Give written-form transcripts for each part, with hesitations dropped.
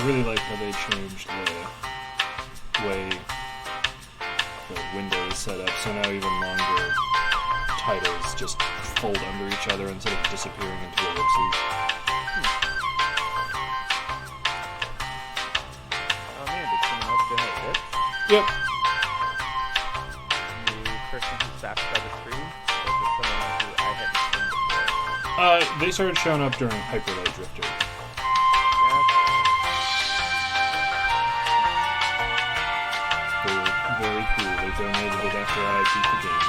I really like how they changed the way the window is set up, so now even longer titles just fold under each other instead of disappearing into ellipses. Oh man, did someone else donate bits? Yep. New person who stopped by the stream? Or is it someone who I hadn't seen before? They started showing up during Hyper Light Drifter. They were very cool. They donated it after I beat the game.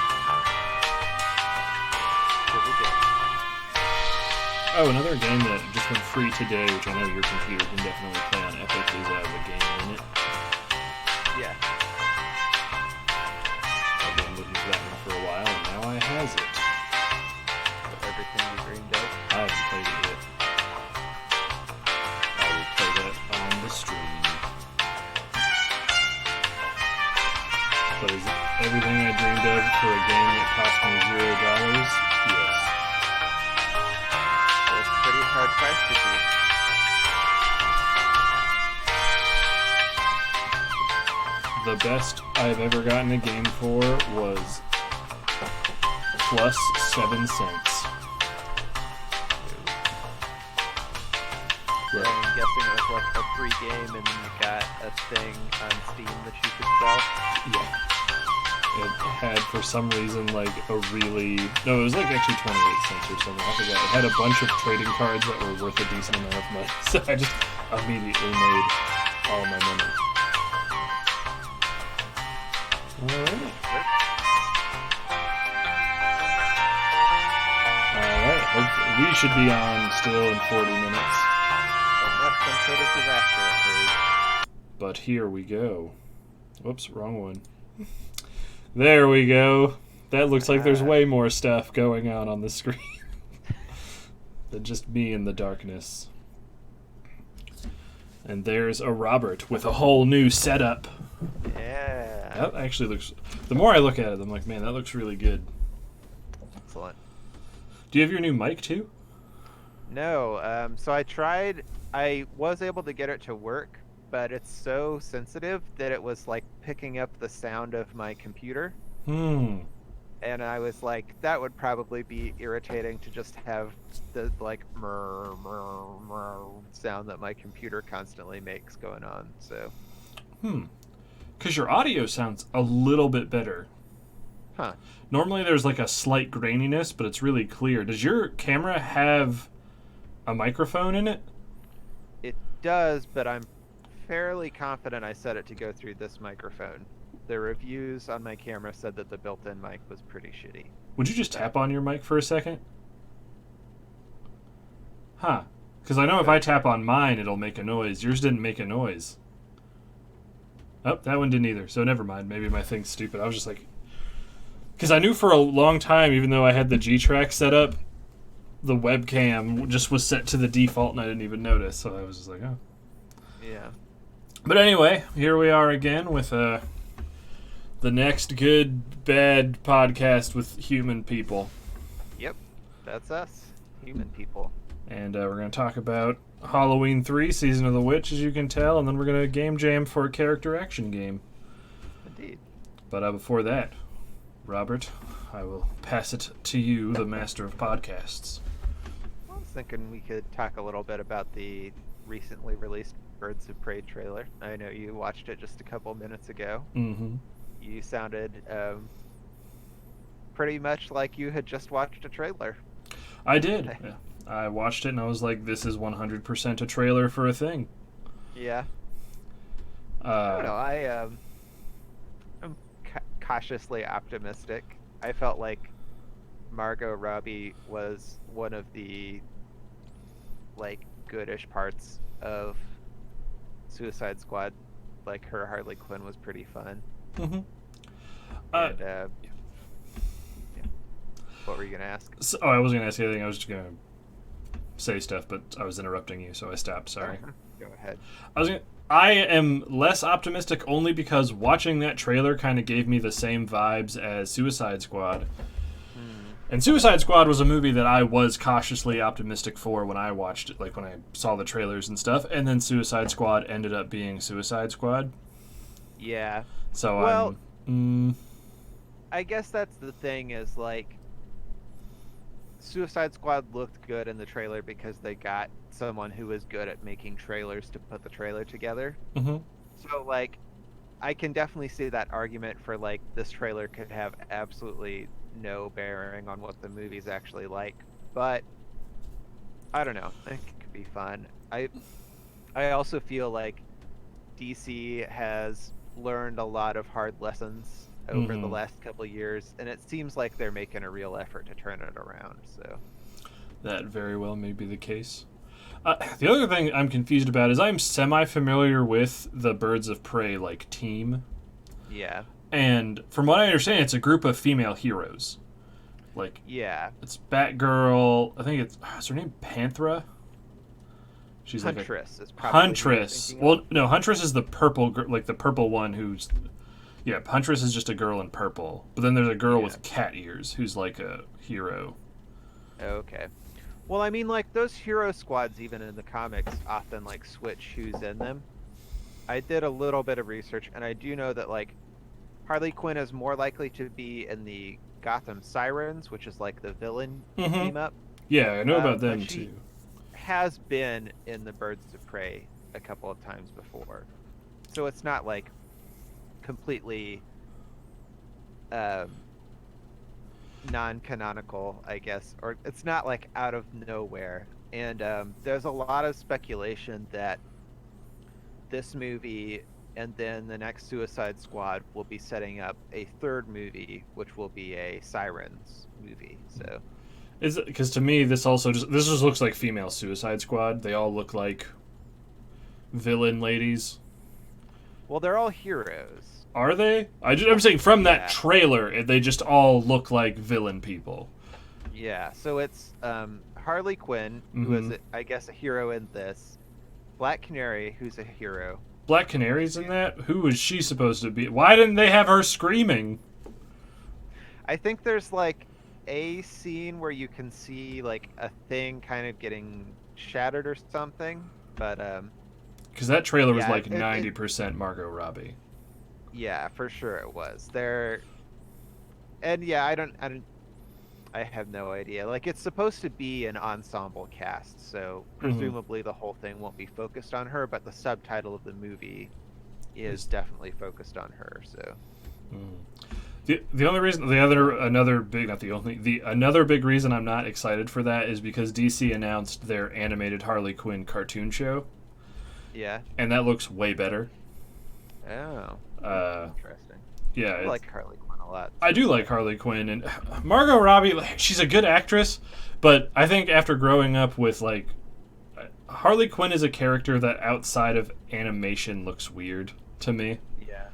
Oh, another game that just went free today, which I know your computer can definitely play on Epic, is The Game Limit. Yeah. I've been looking for that one for a while, and now I has it. Everything you dreamed of. I haven't played it yet. I will play that on the stream. But is it everything I dreamed of for a game that cost me $0? Yes. It's a pretty hard price to beat. The best I've ever gotten a game for was plus 7 cents. Yeah, I'm guessing it was like a free game and then you got a thing on Steam that you could sell. Yeah. It had, for some reason, like a really... No, it was like actually 28 cents or something. I forgot. It had a bunch of trading cards that were worth a decent amount of money. So I just immediately made all my money. Alright. Alright. We should be on still in 40 minutes. Unless some sort of disaster occurs. But here we go. Whoops, wrong one. There we go. That looks like there's way more stuff going on the screen than just me in the darkness. And there's a Robert with a whole new setup. Yeah. That actually looks... The more I look at it, I'm like, man, that looks really good. Excellent. Do you have your new mic, too? No, so I was able to get it to work, but it's so sensitive that it was like picking up the sound of my computer. And I was like, that would probably be irritating to just have the like murr, murr, murr sound that my computer constantly makes going on. So. Because your audio sounds a little bit better. Huh. Normally there's like a slight graininess, but it's really clear. Does your camera have a microphone in it? It does, but I'm fairly confident I set it to go through this microphone. The reviews on my camera said that the built-in mic was pretty shitty. Would you just tap on your mic for a second? Huh. Because I know if I tap on mine, it'll make a noise. Yours didn't make a noise. Oh, that one didn't either. So never mind. Maybe my thing's stupid. I was just like... Because I knew for a long time, even though I had the G-Track set up, the webcam just was set to the default and I didn't even notice. So I was just like, oh. Yeah. But anyway, here we are again with the next good, bad podcast with human people. Yep. That's us. Human people. And we're going to talk about Halloween 3, Season of the Witch, as you can tell, and then we're going to game jam for a character action game. Indeed. But before that, Robert, I will pass it to you, the master of podcasts. I was thinking we could talk a little bit about the recently released Birds of Prey trailer. I know you watched it just a couple minutes ago. Mm-hmm. You sounded pretty much like you had just watched a trailer. I did. Yeah. I watched it and I was like, this is 100% a trailer for a thing. Yeah. I don't know. I'm cautiously optimistic. I felt like Margot Robbie was one of the like goodish parts of Suicide Squad. Like her Harley Quinn was pretty fun. Mm-hmm. And, yeah. What were you gonna ask? So, I wasn't gonna ask anything. I was just gonna say stuff, but I was interrupting you, so I stopped. Sorry. Go ahead. I am less optimistic only because watching that trailer kind of gave me the same vibes as Suicide Squad. And Suicide Squad was a movie that I was cautiously optimistic for when I watched it, like when I saw the trailers and stuff. And then Suicide Squad ended up being Suicide Squad. Yeah. So Well, I'm. I guess that's the thing is like Suicide Squad looked good in the trailer because they got someone who was good at making trailers to put the trailer together. Mm-hmm. So like I can definitely see that argument for like this trailer could have absolutely no bearing on what the movie's actually like. But I don't know. I think it could be fun. I also feel like DC has learned a lot of hard lessons over the last couple of years, and it seems like they're making a real effort to turn it around. So That very well may be the case. The other thing I'm confused about is I'm semi-familiar with the Birds of Prey like team, yeah, and from what I understand, it's a group of female heroes. Like yeah. it's Batgirl. I think is her name Panthera. She's Huntress is like a probably who you're Huntress. thinking of. Well, no, Huntress is the purple, like the purple one who's. Yeah, Huntress is just a girl in purple. But then there's a girl with cat ears who's like a hero. Okay. Well, I mean, like those hero squads, even in the comics, often like switch who's in them. I did a little bit of research, and I do know that like Harley Quinn is more likely to be in the Gotham Sirens, which is like the villain team up. Yeah, I know about but them she too. has been in the Birds of Prey a couple of times before, so it's not like completely non-canonical, I guess, or it's not like out of nowhere. And there's a lot of speculation that this movie and then the next Suicide Squad will be setting up a third movie, which will be a Sirens movie. So, Is it because to me this just looks like female Suicide Squad. They all look like villain ladies. well, they're all heroes. Are they? I'm saying from that Yeah. trailer, they just all look like villain people. Yeah, so it's Harley Quinn, who is, I guess, a hero in this. Black Canary, who's a hero. Black Canary's in that? Who is she supposed to be? Why didn't they have her screaming? I think there's like a scene where you can see like a thing kind of getting shattered or something, but Because that trailer was yeah, like 90% Margot Robbie. yeah, for sure it was. And yeah, I have no idea. Like it's supposed to be an ensemble cast, so presumably the whole thing won't be focused on her, but the subtitle of the movie is definitely focused on her, so. The only reason another big reason I'm not excited for that is because DC announced their animated Harley Quinn cartoon show. Yeah. And that looks way better. Oh. Interesting. Yeah, I like Harley Quinn a lot. I do like Harley Quinn, and Margot Robbie, she's a good actress, but I think after growing up with like Harley Quinn is a character that outside of animation looks weird to me. Yeah.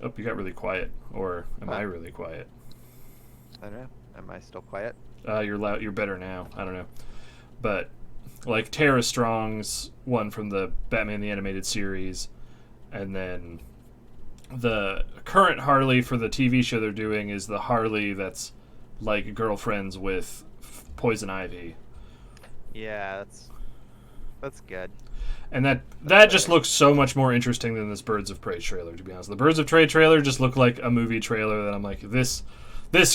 Oh, you got really quiet, or am I really quiet? I don't know. Am I still quiet? You're loud. You're better now. I don't know, but like Tara Strong's one from the Batman the Animated Series, and then the current Harley for the TV show they're doing is the Harley that's like girlfriends with Poison Ivy. Yeah, that's good. And that just looks so much more interesting than this Birds of Prey trailer, to be honest. The Birds of Prey trailer just looked like a movie trailer that I'm like, this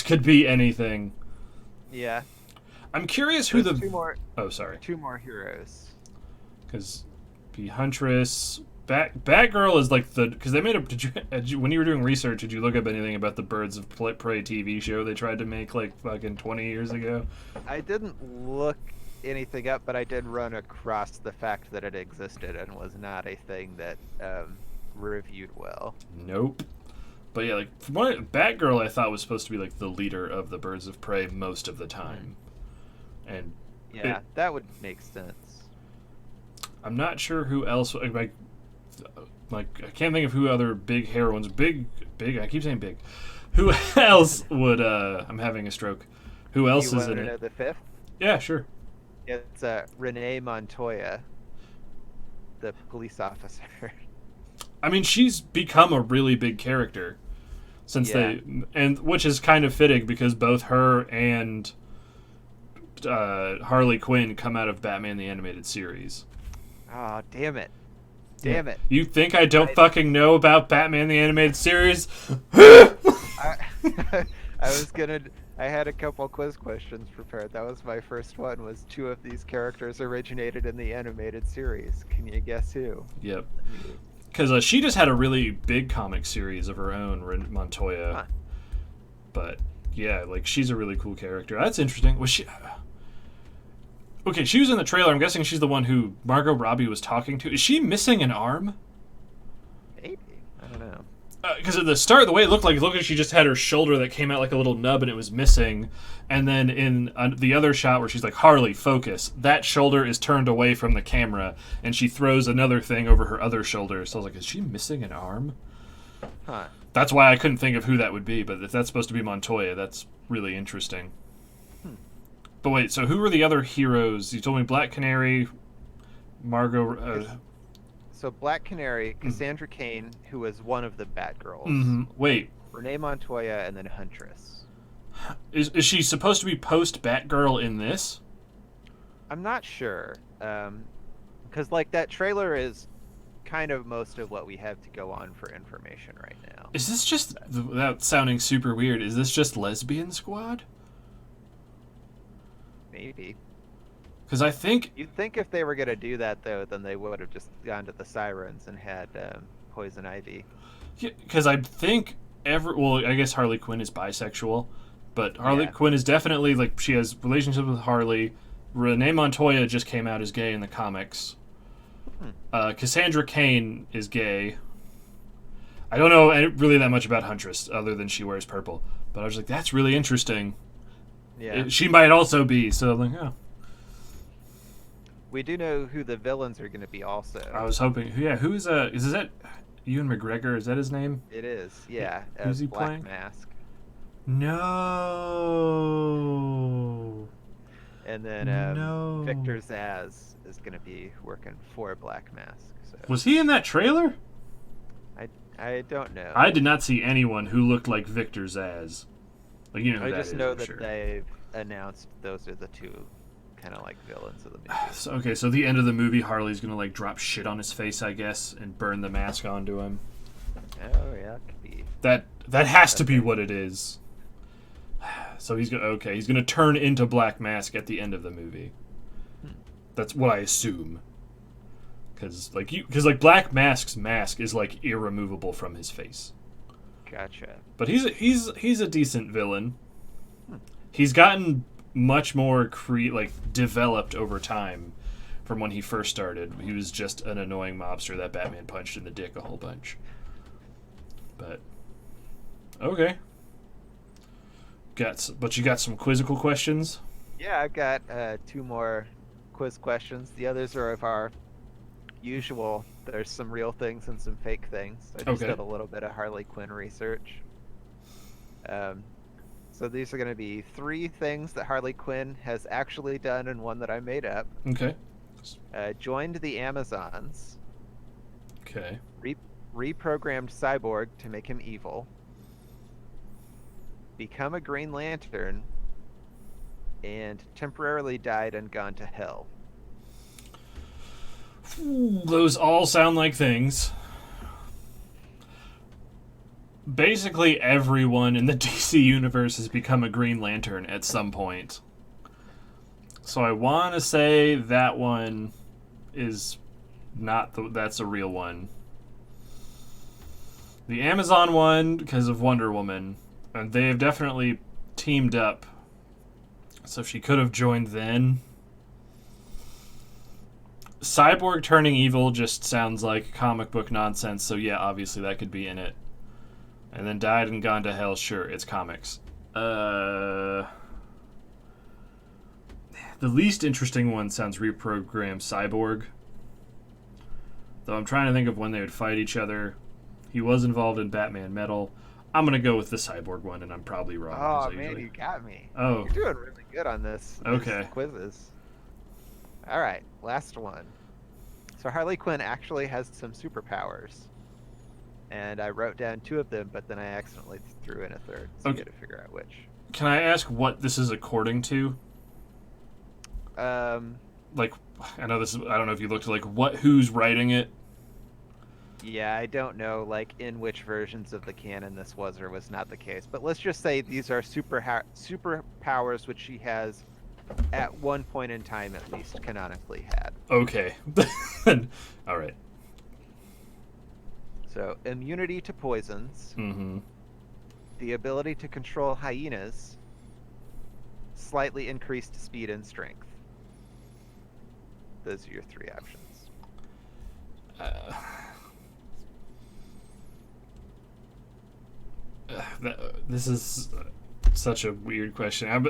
could be anything. Yeah. I'm curious who There's the... two more. Oh, sorry. Two more heroes. Because be Huntress... Batgirl is like the... Because they made a... Did you, when you were doing research, did you look up anything about the Birds of Prey TV show they tried to make like fucking 20 years ago? I didn't look anything up, but I did run across the fact that it existed and was not a thing that reviewed well. Nope. But yeah, like Batgirl, I thought was supposed to be like the leader of the Birds of Prey most of the time, and yeah, that would make sense. I'm not sure who else. Like I can't think of who other big heroines. Big. I keep saying big. Who else would? I'm having a stroke. Who else You is in want to know it? the fifth? Yeah, sure. It's Renee Montoya, the police officer. I mean, she's become a really big character. since Yeah. and which is kind of fitting because both her and Harley Quinn come out of Batman the Animated Series. Oh, damn it. Yeah. Damn it. You think I don't fucking know about Batman the Animated Series? I, I was gonna. I had a couple quiz questions prepared. That was my first one. Was two of these characters originated in the animated series? Can you guess who? Yep. Because she just had a really big comic series of her own, Montoya. Huh. But yeah, like she's a really cool character. That's interesting. Was she? Okay, she was in the trailer. I'm guessing she's the one who Margot Robbie was talking to. Is she missing an arm? Maybe. I don't know. Because at the start, the way it looked like she just had her shoulder that came out like a little nub and it was missing. And then in the other shot where she's like, Harley, focus, that shoulder is turned away from the camera and she throws another thing over her other shoulder. So I was like, is she missing an arm? Huh. That's why I couldn't think of who that would be. But if that's supposed to be Montoya, that's really interesting. But wait, so who were the other heroes? You told me Black Canary, Margot... So Black Canary, Cassandra Cain, who was one of the Batgirls. Mm-hmm. Wait. Renee Montoya, and then Huntress. Is she supposed to be post-Batgirl in this? I'm not sure. Because, like, that trailer is kind of most of what we have to go on for information right now. Is this just, without sounding super weird, is this just Lesbian Squad? Maybe. Because I think... You'd think if they were going to do that, though, then they would have just gone to the Sirens and had Poison Ivy. Because I think well, I guess Harley Quinn is bisexual, but Harley Quinn is definitely, like, she has relationships with Harley. Renee Montoya just came out as gay in the comics. Cassandra Cain is gay. I don't know really that much about Huntress, other than she wears purple. But I was like, that's really interesting. Yeah. She might also be, so I'm like, oh. We do know who the villains are going to be also. I was hoping, who's is that Ewan McGregor? Is that his name? It is, yeah. Who's he Black playing? Mask. No. And then Victor Zsasz is going to be working for Black Mask. So Was he in that trailer? I don't know. I did not see anyone who looked like Victor Zsasz. Like, you know who I that just is, know I'm that sure. they've announced those are the two kind of like villains of the movie. So the end of the movie, Harley's gonna like drop shit on his face, I guess, and burn the mask onto him. Oh yeah, it could be. That has to be what it is. So he's gonna turn into Black Mask at the end of the movie. That's what I assume. Because Black Mask's mask is like irremovable from his face. Gotcha. But he's a decent villain. He's gotten much more developed over time from when he first started. He was just an annoying mobster that Batman punched in the dick a whole bunch. But okay. But you got some quizzical questions? Yeah, I've got two more quiz questions. The others are of our usual. There's some real things and some fake things. I just did a little bit of Harley Quinn research. So these are going to be 3 things that Harley Quinn has actually done and one that I made up. Okay. Joined the Amazons. Okay. Reprogrammed Cyborg to make him evil. Become a Green Lantern. And temporarily died and gone to hell. Those all sound like things. Basically, everyone in the DC universe has become a Green Lantern at some point. So I want to say that one is not that's a real one. The Amazon one, because of Wonder Woman, and they have definitely teamed up. So she could have joined then. Cyborg turning evil just sounds like comic book nonsense, so yeah, obviously that could be in it. And then died and gone to hell, sure, it's comics. The least interesting one sounds reprogrammed Cyborg. Though I'm trying to think of when they would fight each other. He was involved in Batman Metal. I'm going to go with the Cyborg one, and I'm probably wrong. Oh, man, you got me. Oh. You're doing really good on this. Okay. These quizzes. All right, last one. So Harley Quinn actually has some superpowers. and I wrote down two of them, but then I accidentally threw in a third, so Okay. you got to figure out which. Can I ask what this is according to? Um, Like, I know this is, I don't know if you looked at, like, who's writing it? yeah, I don't know, like, in which versions of the canon this was or was not the case, but let's just say these are superpowers which she has at one point in time, at least, canonically had. Okay. All right. So, immunity to poisons, Mm-hmm. the ability to control hyenas, slightly increased speed and strength. Those are your three options. This is such a weird question.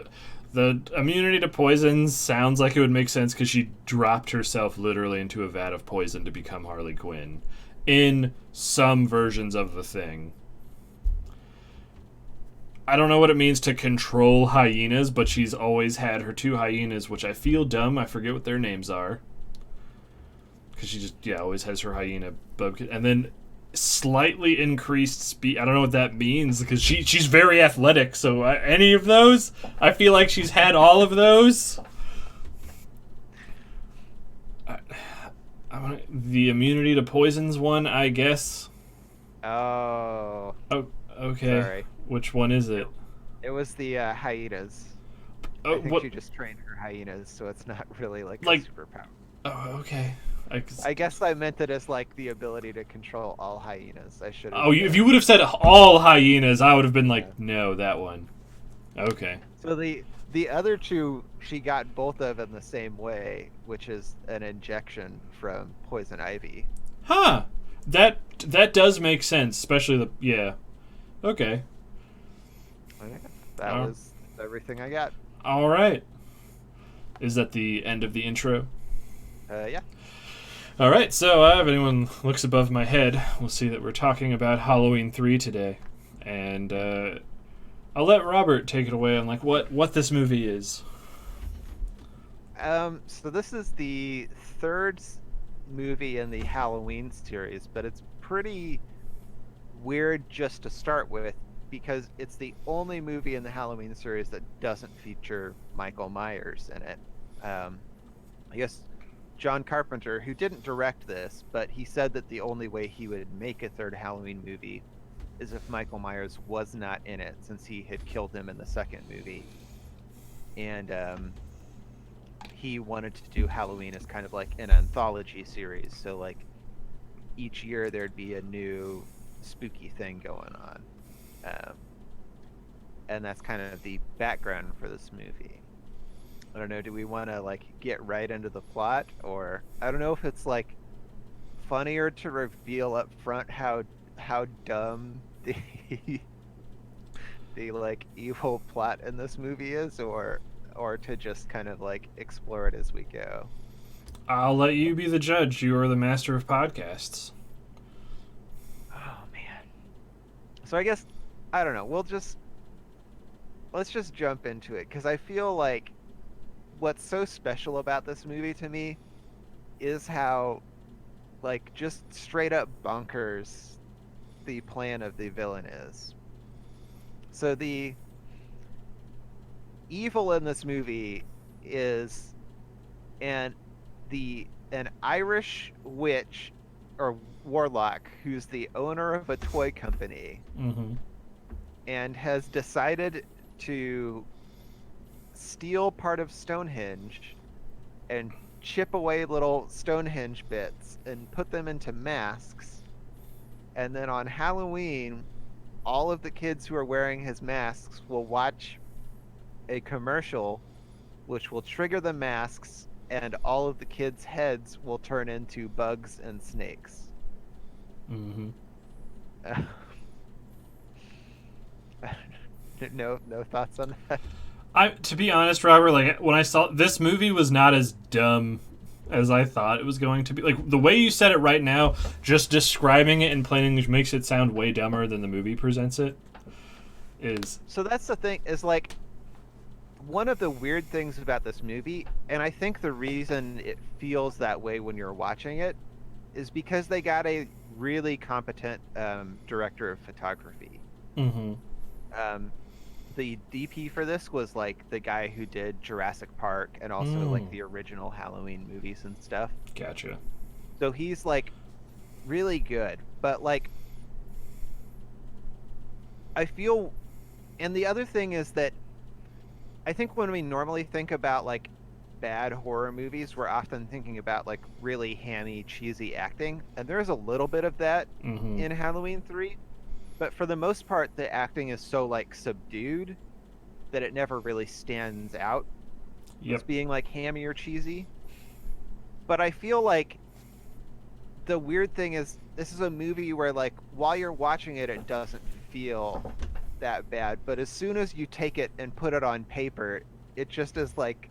The immunity to poisons sounds like it would make sense because she dropped herself literally into a vat of poison to become Harley Quinn in some versions of the thing. I don't know what it means to control hyenas, but she's always had her two hyenas, which I feel dumb. I forget what their names are. Because she just, always has her hyena bub. And then slightly increased speed. I don't know what that means because she's very athletic. So any of those, I feel like she's had all of those. The immunity to poisons one, I guess. Oh. Oh, okay. Sorry. Which one is it? It was the hyenas. Oh, I think what? she just trained her hyenas, so it's not really like Like- a superpower. Oh, okay. I guess I meant it as like the ability to control all hyenas. I should have. Oh, if you would have said all hyenas, I would have been like, no, that one. Okay. So the other two, she got both of in the same way, which is an injection from poison ivy. Huh. That does make sense, especially Okay. Okay. That Oh. was everything I got. All right. Is that the end of the intro? Yeah. All right. So if anyone looks above my head, we'll see that we're talking about Halloween 3 today, and I'll let Robert take it away on like what this movie is. So this is the third movie in the Halloween series, but it's pretty weird just to start with because it's the only movie in the Halloween series that doesn't feature Michael Myers in it. I guess John Carpenter, who didn't direct this, but he said that the only way he would make a third Halloween movie is if Michael Myers was not in it, since he had killed him in the second movie. And he wanted to do Halloween as kind of like an anthology series, so like each year there'd be a new spooky thing going on. And that's kind of the background for this movie. I don't know, do we want to like get right into the plot, or I don't know if it's like funnier to reveal up front how dumb the like evil plot in this movie is, or to just kind of like explore it as we go. I'll let you be the judge. You are the master of podcasts. Oh man. So I guess I don't know. Let's just jump into it because I feel like what's so special about this movie to me is how like just straight up bonkers the plan of the villain is. So the evil in this movie is an Irish witch or warlock who's the owner of a toy company Mm-hmm. and has decided to steal part of Stonehenge and chip away little Stonehenge bits and put them into masks. And then on Halloween, all of the kids who are wearing his masks will watch a commercial which will trigger the masks, and all of the kids' heads will turn into bugs and snakes. Mm-hmm. No thoughts on that? To be honest, Robert, like when I saw this movie was not as dumb as I thought it was going to be. Like the way you said it right now, just describing it in plain English makes it sound way dumber than the movie presents it. So that's the thing, is like one of the weird things about this movie, and I think the reason it feels that way when you're watching it, is because they got a really competent director of photography. Mm-hmm. Um, the DP for this was like the guy who did Jurassic Park and also like Mm. the original Halloween movies and stuff. Gotcha. So he's like really good. But like I feel, and the other thing is that I think when we normally think about like bad horror movies, we're often thinking about like really hammy, cheesy acting, and there's a little bit of that Mm-hmm. in Halloween 3, but for the most part the acting is so like subdued that it never really stands out as Yep. being like hammy or cheesy. But I feel like the weird thing is this is a movie where like while you're watching it it doesn't feel that bad, but as soon as you take it and put it on paper, it just is like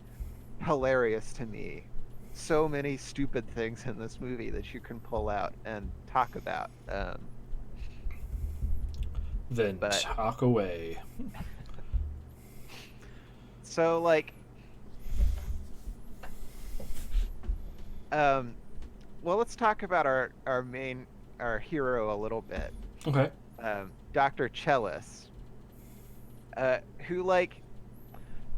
hilarious to me. So many stupid things in this movie that you can pull out and talk about. Then But talk away. so like, um, well, let's talk about our hero a little bit. Okay. Dr. Chellis, who like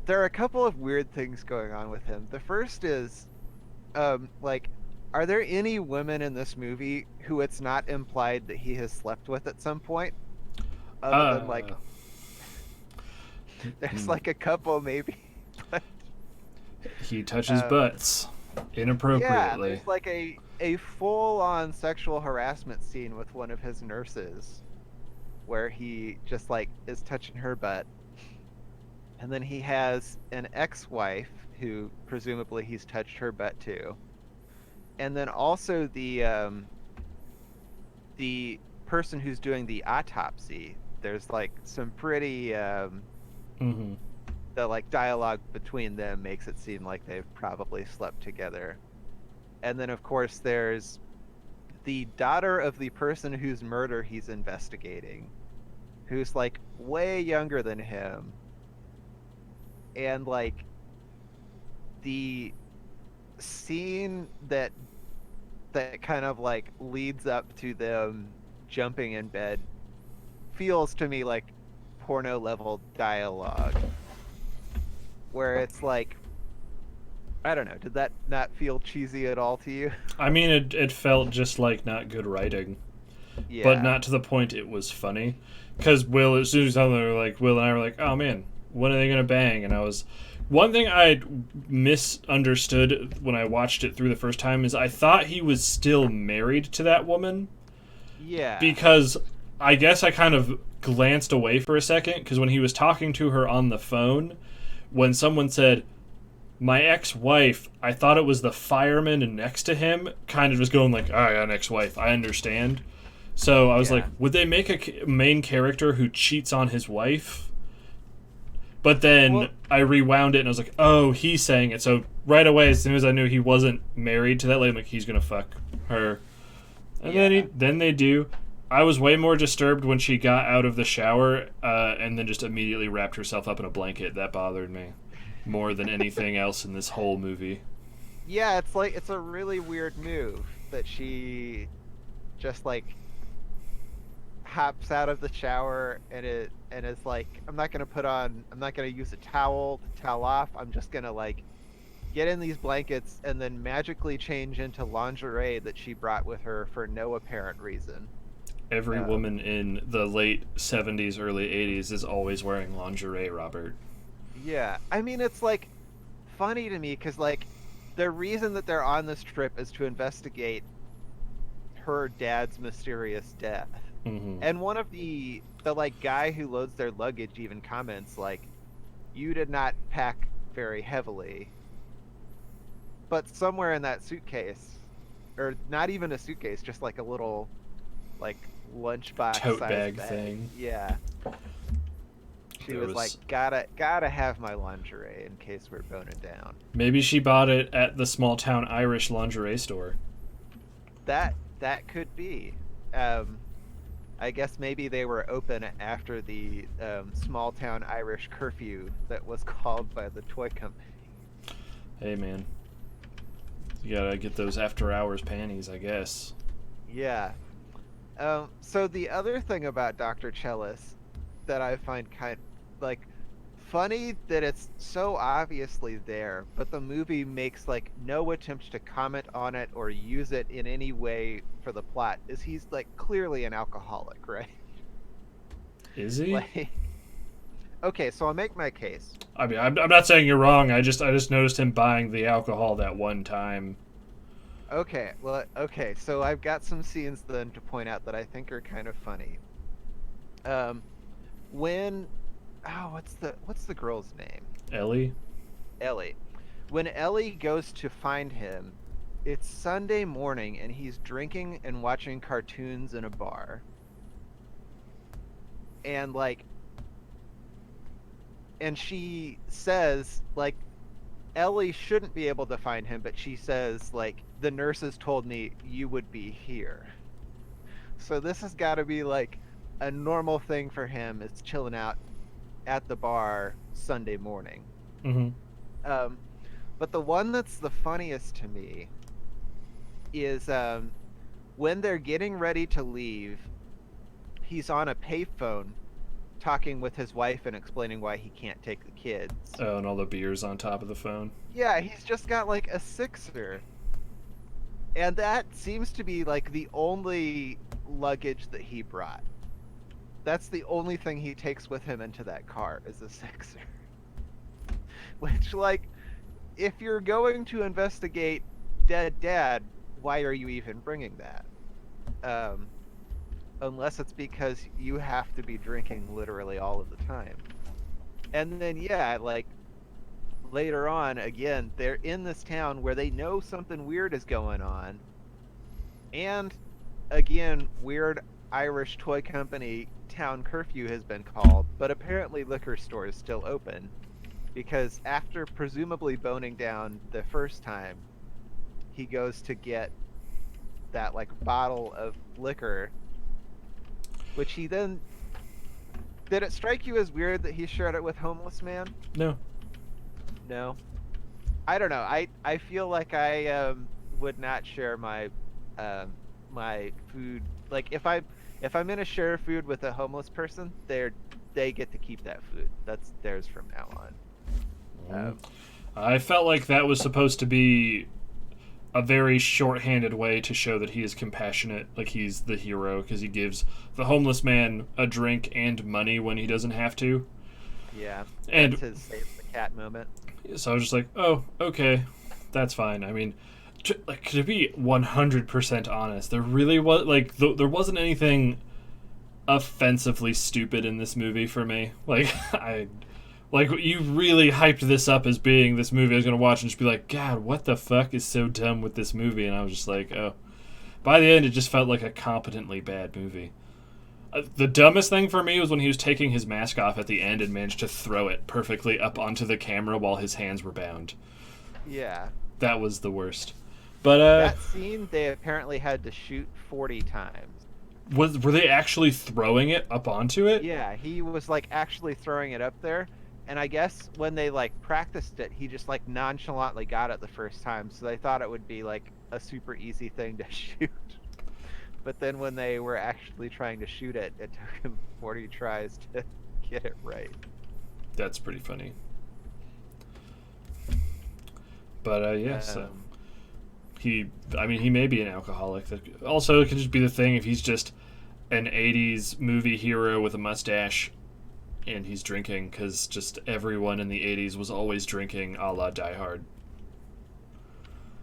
there are a couple of weird things going on with him. The first is, like, are there any women in this movie who it's not implied that he has slept with at some point? Other than like, Uh, there's like a couple maybe. But he touches um, butts yeah, inappropriately. there's like a full-on sexual harassment scene with one of his nurses, where he just like is touching her butt. And then he has an ex-wife who presumably he's touched her butt to. And then also the person who's doing the autopsy, there's like some pretty Mm-hmm. the like dialogue between them makes it seem like they've probably slept together. And then of course there's the daughter of the person whose murder he's investigating, who's like way younger than him. And like the scene that kind of like leads up to them jumping in bed feels to me like porno level dialogue, where it's like, I don't know, did that not feel cheesy at all to you? I mean, it felt just like not good writing, but Yeah. not to the point it was funny. Because Will, as soon as they were like, Will and I were like, oh man, when are they gonna bang? And I was, one thing I misunderstood when I watched it through the first time is I thought he was still married to that woman, Yeah. because I guess I kind of glanced away for a second because when he was talking to her on the phone, when someone said, my ex-wife, I thought it was the fireman next to him, kind of just going like, oh, I got an ex-wife, I understand. So I was Yeah. like, would they make a main character who cheats on his wife? But then Well, I rewound it and I was like, oh, he's saying it. So right away, as soon as I knew he wasn't married to that lady, I'm like, he's gonna fuck her. And Yeah. then they do. I was way more disturbed when she got out of the shower and then just immediately wrapped herself up in a blanket. That bothered me more than anything else in this whole movie. yeah, it's like it's a really weird move that she just like hops out of the shower and is like, I'm not gonna use a towel to towel off. I'm just gonna like get in these blankets and then magically change into lingerie that she brought with her for no apparent reason. Every Um, woman in the late 70s, early 80s is always wearing lingerie, Robert. yeah, I mean it's like funny to me because like the reason that they're on this trip is to investigate her dad's mysterious death. Mm-hmm. And one of the like guy who loads their luggage even comments like, "You did not pack very heavily." But somewhere in that suitcase, or not even a suitcase, just like a little like lunchbox Tote size bag bag. thing. Yeah. She There was like, gotta have my lingerie in case we're boning down. Maybe she bought it at the small town Irish lingerie store. That could be. I guess maybe they were open after the small town Irish curfew that was called by the toy company. Hey, man. You gotta get those after hours panties, I guess. Yeah. So the other thing about Dr. Chellis that I find kind like funny that it's so obviously there, but the movie makes like no attempt to comment on it or use it in any way for the plot is he's like clearly an alcoholic, right? Is he? Like, okay, so I'll make my case. I mean, I'm not saying you're wrong. I just noticed him buying the alcohol that one time. Okay, well, okay, so I've got some scenes then to point out that I think are kind of funny. Um, when, oh, what's the girl's name? Ellie? Ellie. When Ellie goes to find him, it's Sunday morning and he's drinking and watching cartoons in a bar. And like, and she says like Ellie shouldn't be able to find him, but she says like the nurses told me you would be here. So this has got to be like a normal thing for him is chilling out at the bar Sunday morning. Mm-hmm. But the one that's the funniest to me is when they're getting ready to leave, he's on a payphone talking with his wife and explaining why he can't take the kids. Oh, and all the beers on top of the phone. Yeah, he's just got like a sixer. And that seems to be like the only luggage that he brought. That's the only thing he takes with him into that car is a sixer. Which, like, if you're going to investigate dead dad, why are you even bringing that? Unless it's because you have to be drinking literally all of the time. And then, yeah, like, later on, again, they're in this town where they know something weird is going on. And, again, weird Irish toy company town curfew has been called, but apparently liquor store is still open. Because after presumably boning down the first time, he goes to get that, like, bottle of liquor, which he then... Did it strike you as weird that he shared it with Homeless Man? No. No. I don't know. I feel like I would not share my my food. Like if I'm gonna share food with a homeless person, they get to keep that food. That's theirs from now on. I felt like that was supposed to be a very short-handed way to show that he is compassionate, like he's the hero, because he gives the homeless man a drink and money when he doesn't have to. Yeah, and that's his save the cat moment. So I was just like, oh, okay, that's fine. I mean, to be 100% honest, there really was there wasn't anything offensively stupid in this movie for me. Like you really hyped this up as being this movie I was gonna watch and just be like, God, what the fuck is so dumb with this movie? And I was just like, oh. By the end, it just felt like a competently bad movie. The dumbest thing for me was when he was taking his mask off at the end and managed to throw it perfectly up onto the camera while his hands were bound. Yeah. That was the worst. But that scene they apparently had to shoot 40 times. Were they actually throwing it up onto it? Yeah, he was like actually throwing it up there. And I guess when they like practiced it, he just like nonchalantly got it the first time. So they thought it would be like a super easy thing to shoot. But then when they were actually trying to shoot it, it took him 40 tries to get it right. That's pretty funny. But yeah, so he may be an alcoholic. Also, it could just be the thing if he's just an 80s movie hero with a mustache and he's drinking, because just everyone in the 80s was always drinking, a la Die Hard.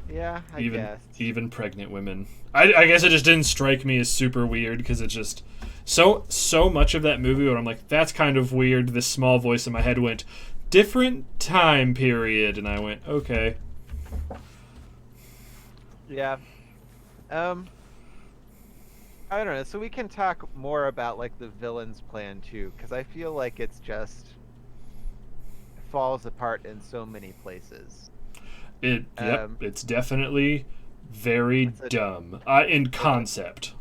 Yeah, I guess. Even pregnant women. I guess it just didn't strike me as super weird, because it's just so much of that movie where I'm like, that's kind of weird. This small voice in my head went, different time period, and I went, okay. Yeah. I don't know. So we can talk more about like the villain's plan too, because I feel like it's just falls apart in so many places. It's definitely very dumb in concept.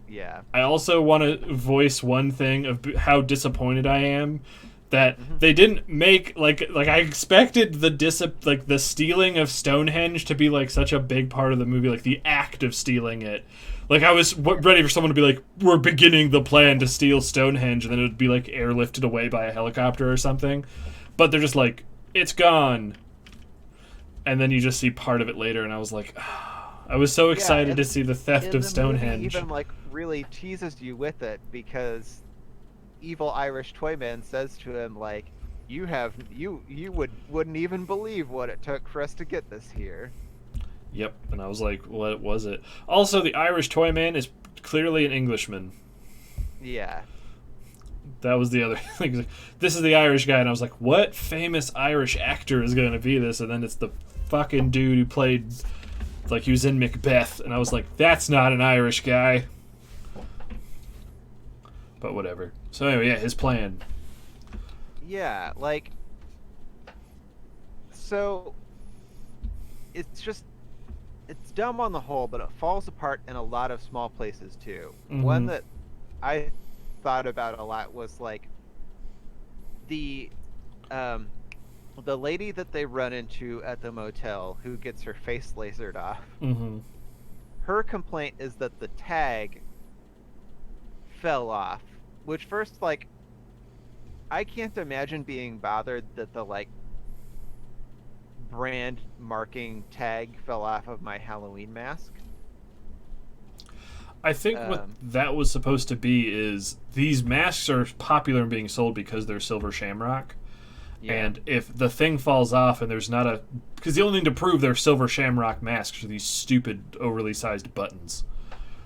Yeah. I also want to voice one thing of how disappointed I am that they didn't make like I expected the stealing of Stonehenge to be like such a big part of the movie, like the act of stealing it. Like, I was ready for someone to be like, we're beginning the plan to steal Stonehenge, and then it would be, like, airlifted away by a helicopter or something. But they're just like, it's gone. And then you just see part of it later, and I was like, I was so excited to see the theft of Stonehenge. Movie even, like, really teases you with it, because evil Irish Toyman says to him, like, you wouldn't even believe what it took for us to get this here. Yep, and I was like, what was it? Also, the Irish Toyman is clearly an Englishman. Yeah. That was the other thing. This is the Irish guy, and I was like, what famous Irish actor is going to be this? And then it's the fucking dude who played, like, he was in Macbeth, and I was like, that's not an Irish guy. But whatever. So anyway, yeah, his plan. Yeah, like, so it's dumb on the whole, but it falls apart in a lot of small places too. Mm-hmm. One that I thought about a lot was, like, the lady that they run into at the motel who gets her face lasered off. Mm-hmm. Her complaint is that the tag fell off, which, first, like, I can't imagine being bothered that the, like, brand marking tag fell off of my Halloween mask. I think what that was supposed to be is these masks are popular and being sold because they're silver shamrock. Yeah. And if the thing falls off and there's not a... Because the only thing to prove they're silver shamrock masks are these stupid, overly sized buttons.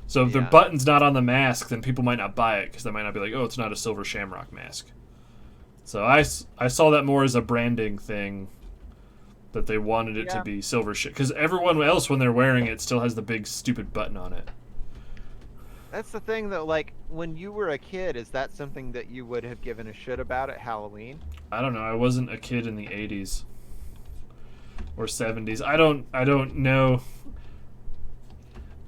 So if the button's not on the mask, then people might not buy it because they might not be like, oh, it's not a silver shamrock mask. So I saw that more as a branding thing, that they wanted it to be silver shit. Because everyone else, when they're wearing it, still has the big, stupid button on it. That's the thing, though. Like, when you were a kid, is that something that you would have given a shit about at Halloween? I don't know. I wasn't a kid in the 80s or 70s. I don't know.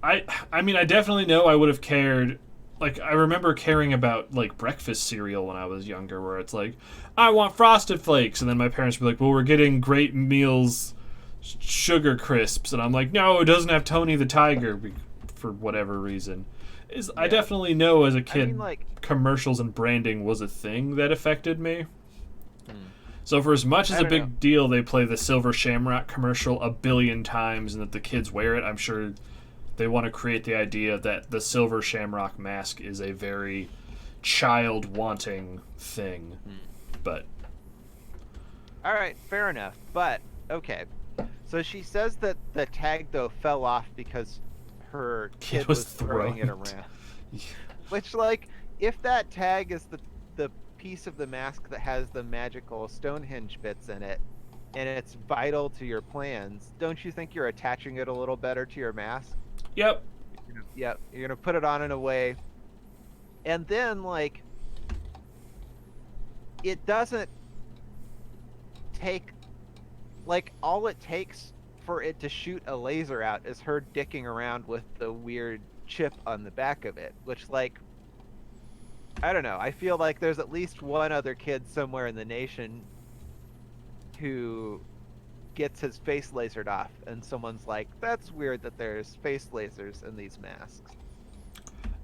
I mean, I definitely know I would have cared. Like, I remember caring about, like, breakfast cereal when I was younger, where it's like, I want Frosted Flakes, and then my parents would be like, well, we're getting Great Meals Sugar Crisps, and I'm like, no, it doesn't have Tony the Tiger, for whatever reason. I definitely know as a kid, I mean, like, commercials and branding was a thing that affected me. So for as much as a big deal they play the Silver Shamrock commercial a billion times and that the kids wear it, I'm sure they want to create the idea that the Silver Shamrock mask is a very child-wanting thing. But... Alright, fair enough. But, okay. So she says that the tag, though, fell off because her kid was throwing it around. Yeah. Which, like, if that tag is the piece of the mask that has the magical Stonehenge bits in it, and it's vital to your plans, don't you think you're attaching it a little better to your mask? Yep. Yep. You're gonna put it on in a way, and then, like, it doesn't take, like, all it takes for it to shoot a laser out is her dicking around with the weird chip on the back of it, which, like, I don't know. I feel like there's at least one other kid somewhere in the nation who gets his face lasered off, and someone's like, that's weird that there's face lasers in these masks.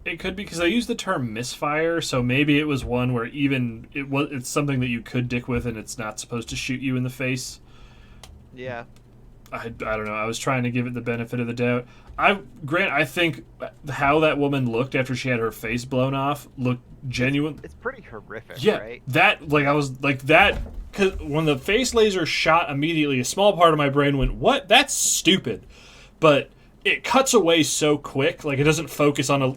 It could be because I used the term misfire, so maybe it was one where even it's something that you could dick with and it's not supposed to shoot you in the face. Yeah. I don't know. I was trying to give it the benefit of the doubt. I think how that woman looked after she had her face blown off looked genuine. It's pretty horrific, yeah, right? That, like, I was like that, because when the face laser shot immediately, a small part of my brain went, what? That's stupid. But it cuts away so quick, like, it doesn't focus on a...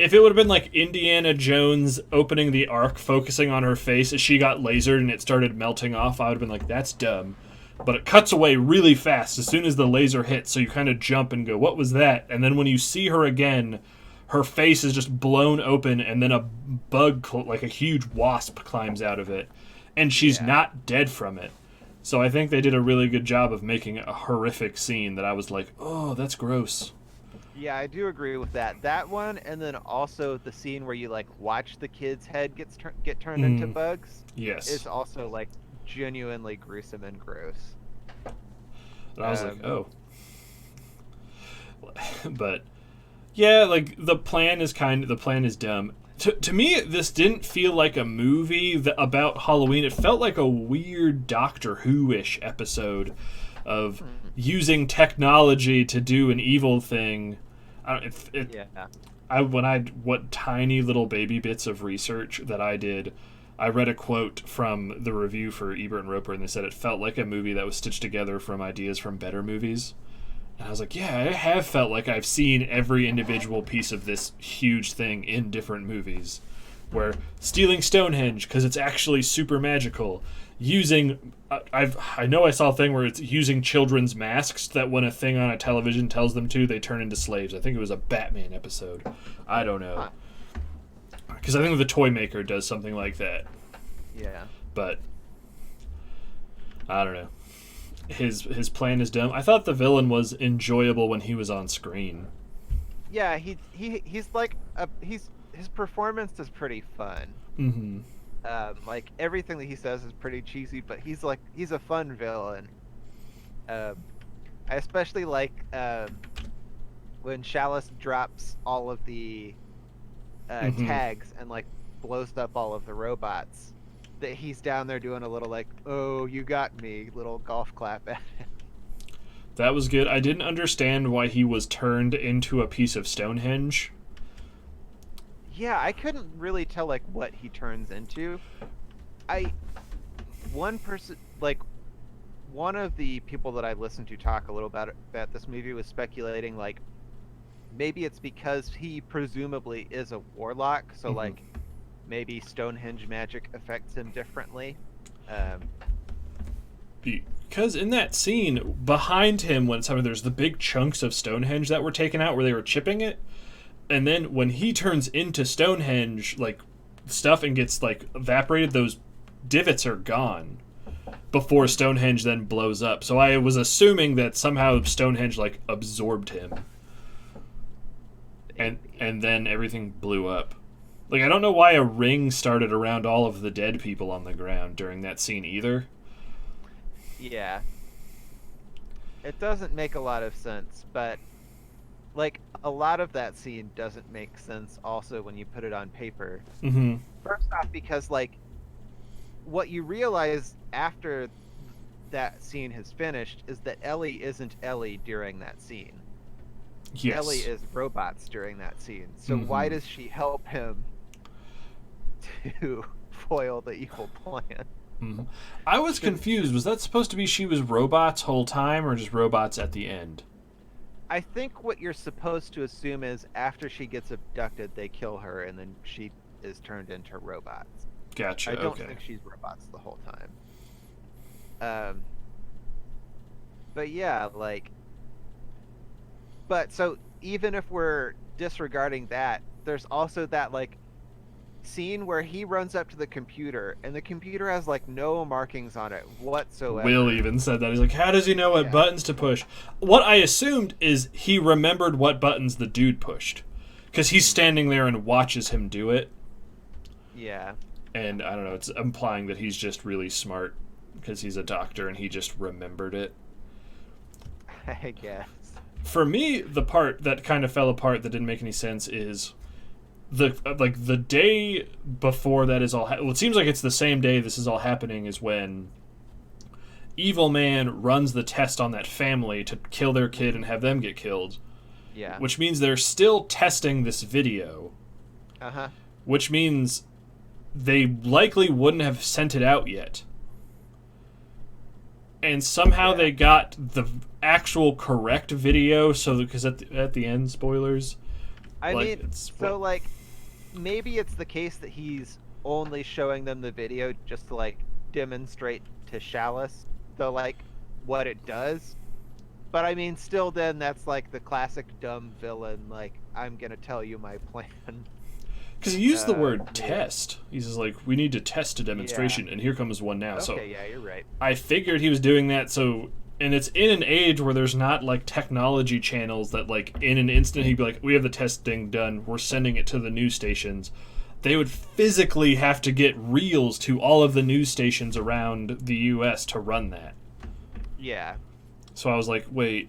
If it would have been like Indiana Jones opening the Ark, focusing on her face as she got lasered and it started melting off, I would have been like, that's dumb. But it cuts away really fast as soon as the laser hits, so you kind of jump and go, what was that? And then when you see her again, her face is just blown open, and then a bug, like a huge wasp, climbs out of it. And she's not dead from it. So I think they did a really good job of making a horrific scene that I was like, oh, that's gross. Yeah, I do agree with that. That one, and then also the scene where you, like, watch the kid's head get turned into bugs. Yes. Is also, like, genuinely gruesome and gross. And I was like, oh. But Yeah, like the plan is dumb. To me, this didn't feel like a movie about Halloween. It felt like a weird Doctor Who-ish episode of using technology to do an evil thing. Yeah. What tiny little baby bits of research that I did, I read a quote from the review for Ebert and Roper, and they said it felt like a movie that was stitched together from ideas from better movies. And I was like, yeah, I have felt like I've seen every individual piece of this huge thing in different movies. Where stealing Stonehenge because it's actually super magical. Using, I know I saw a thing where it's using children's masks that when a thing on a television tells them to, they turn into slaves. I think it was a Batman episode. I don't know. Because I think the Toy Maker does something like that. Yeah. But I don't know. His plan is dumb. I thought the villain was enjoyable when he was on screen. Yeah, he's like his performance is pretty fun. Mm-hmm. Like everything that he says is pretty cheesy, but he's a fun villain. I especially like when Chalice drops all of the tags and like blows up all of the robots. That he's down there doing a little like, "Oh, you got me," little golf clap at him. That was good. I didn't understand why he was turned into a piece of Stonehenge. Yeah, I couldn't really tell like what he turns into. One person, like one of the people that I listened to talk a little about this movie was speculating like maybe it's because he presumably is a warlock, so like maybe Stonehenge magic affects him differently. Because in that scene behind him, when there's the big chunks of Stonehenge that were taken out where they were chipping it, and then when he turns into Stonehenge, like stuff and gets like evaporated, those divots are gone before Stonehenge then blows up. So I was assuming that somehow Stonehenge like absorbed him, and then everything blew up. Like, I don't know why a ring started around all of the dead people on the ground during that scene either. Yeah. It doesn't make a lot of sense, but like a lot of that scene doesn't make sense also when you put it on paper. Mm-hmm. First off, because like what you realize after that scene has finished is that Ellie isn't Ellie during that scene. Yes. Ellie is robots during that scene. So why does she help him to foil the evil plan? Mm-hmm. I was confused. Was that supposed to be she was robots whole time or just robots at the end? I think what you're supposed to assume is after she gets abducted, they kill her and then she is turned into robots. Gotcha. I don't okay. think she's robots the whole time. But yeah, like, but so even if we're disregarding that, there's also that like scene where he runs up to the computer and the computer has like no markings on it whatsoever. Will even said that. He's like, how does he know what buttons to push? What I assumed is he remembered what buttons the dude pushed. Because he's standing there and watches him do it. Yeah. And I don't know, it's implying that he's just really smart because he's a doctor and he just remembered it. I guess. For me, the part that kind of fell apart that didn't make any sense is the day before that is all well, it seems like it's the same day this is all happening is when Evil Man runs the test on that family to kill their kid and have them get killed. Yeah. Which means they're still testing this video. Uh-huh. Which means they likely wouldn't have sent it out yet. And somehow they got the actual correct video, so because at the end, spoilers. I mean, so like maybe it's the case that he's only showing them the video just to like demonstrate to Chalice what it does. But I mean, still then that's like the classic dumb villain, like, I'm gonna tell you my plan. Because he used the word test. He's just like, we need to test a demonstration, and here comes one now. Okay, so yeah, you're right. I figured he was doing that, so, and it's in an age where there's not, like, technology channels that, like, in an instant he'd be like, we have the testing done, we're sending it to the news stations. They would physically have to get reels to all of the news stations around the U.S. to run that. Yeah. So I was like, wait,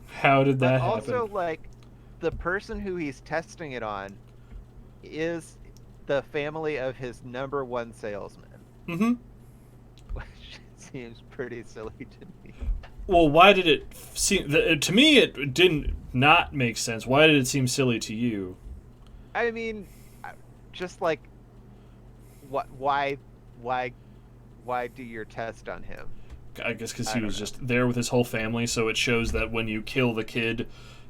how did that happen? Also, like, the person who he's testing it on is the family of his number one salesman. Mm-hmm. Which seems pretty silly to me. Well, why did it seem... To me, it didn't not make sense. Why did it seem silly to you? I mean, just like, why do your test on him? I guess because he was just there with his whole family, so it shows that when you kill the kid,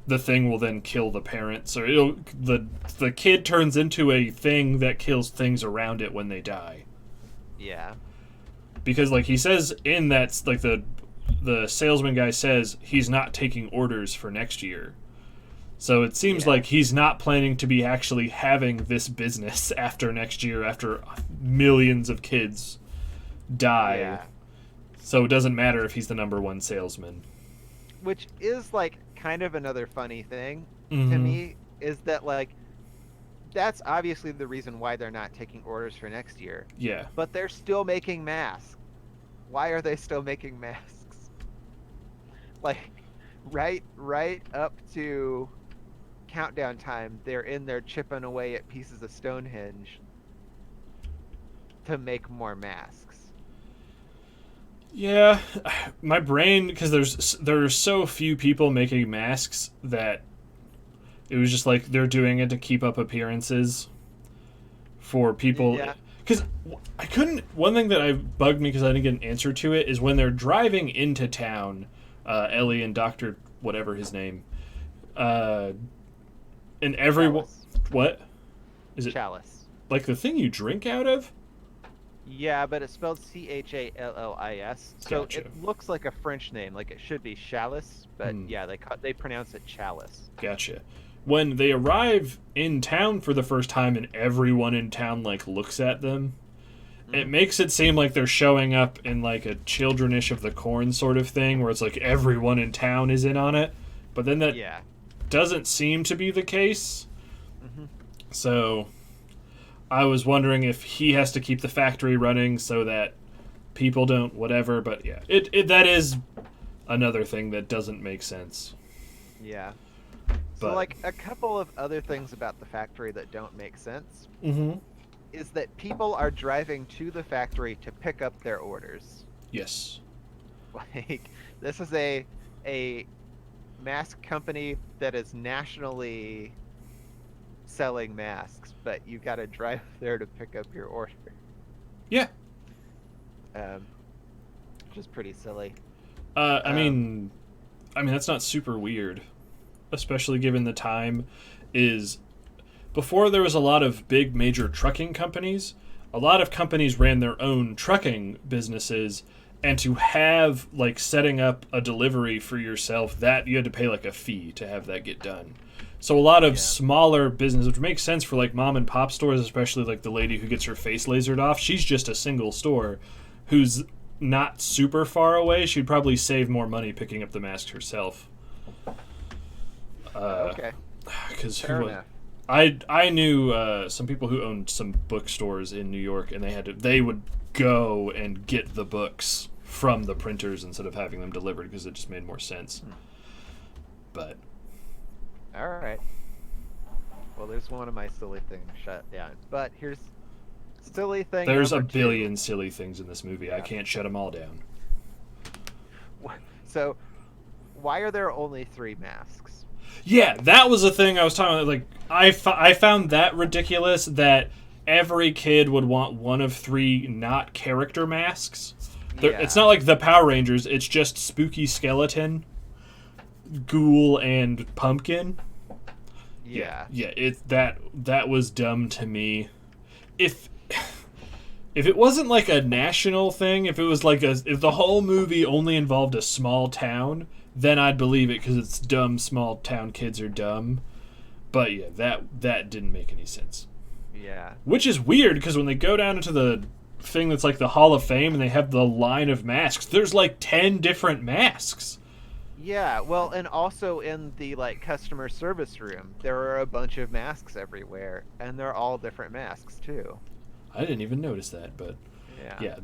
the thing will then kill the parent. So the kid turns into a thing that kills things around it when they die. Yeah. Because, like, he says in that, like, the salesman guy says he's not taking orders for next year. So it seems like he's not planning to be actually having this business after next year, after millions of kids die. Yeah. So it doesn't matter if he's the number one salesman. Which is, like, kind of another funny thing to Mhm. me, is that, like, that's obviously the reason why they're not taking orders for next year. Yeah. But they're still making masks. Why are they still making masks? Like, right up to countdown time, they're in there chipping away at pieces of Stonehenge to make more masks. Yeah, my brain, because there's so few people making masks that it was just like they're doing it to keep up appearances for people. Yeah. Because I couldn't. One thing that bugged me because I didn't get an answer to it is when they're driving into town, Ellie and Doctor whatever his name, and everyone. Chalice. What is it? Chalice. Like the thing you drink out of? Yeah, but it's spelled Challis. So Gotcha. it looks like a French name, like it should be Chalice, but yeah, they pronounce it Chalice. Gotcha. When they arrive in town for the first time and everyone in town, like, looks at them, it makes it seem like they're showing up in, like, a Children-ish of the Corn sort of thing, where it's like everyone in town is in on it. But then that doesn't seem to be the case. Mm-hmm. So I was wondering if he has to keep the factory running so that people don't whatever, but yeah. That is another thing that doesn't make sense. Yeah. So, like, a couple of other things about the factory that don't make sense is that people are driving to the factory to pick up their orders. Yes. Like, this is a mask company that is nationally selling masks, but you got to drive there to pick up your order. Yeah. Which is pretty silly. I mean that's not super weird, especially given the time is before there was a lot of big major trucking companies. A lot of companies ran their own trucking businesses, and to have, like, setting up a delivery for yourself, that you had to pay, like, a fee to have that get done. So a lot of smaller businesses, which makes sense for, like, mom and pop stores, especially like the lady who gets her face lasered off. She's just a single store who's not super far away. She'd probably save more money picking up the masks herself. Okay. Because Fair enough. I knew some people who owned some bookstores in New York, and they would go and get the books from the printers instead of having them delivered because it just made more sense. But all right. Well, there's one of my silly things shut down. But here's silly thing. There's a number 2. billion silly things in this movie. I can't shut them all down. So, why are there only 3 masks? Yeah, that was a thing I was talking about. Like, I found that ridiculous that every kid would want one of 3 not character masks. It's not like the Power Rangers. It's just Spooky Skeleton, Ghoul, and Pumpkin. Yeah. That was dumb to me. If it wasn't like a national thing, if it was like if the whole movie only involved a small town, then I'd believe it because it's dumb. Small town kids are dumb. But yeah, that didn't make any sense. Yeah. Which is weird because when they go down into the thing that's like the Hall of Fame and they have the line of masks, there's like 10 different masks. Yeah, well, and also in the, like, customer service room, there are a bunch of masks everywhere, and they're all different masks too. I didn't even notice that, but yeah,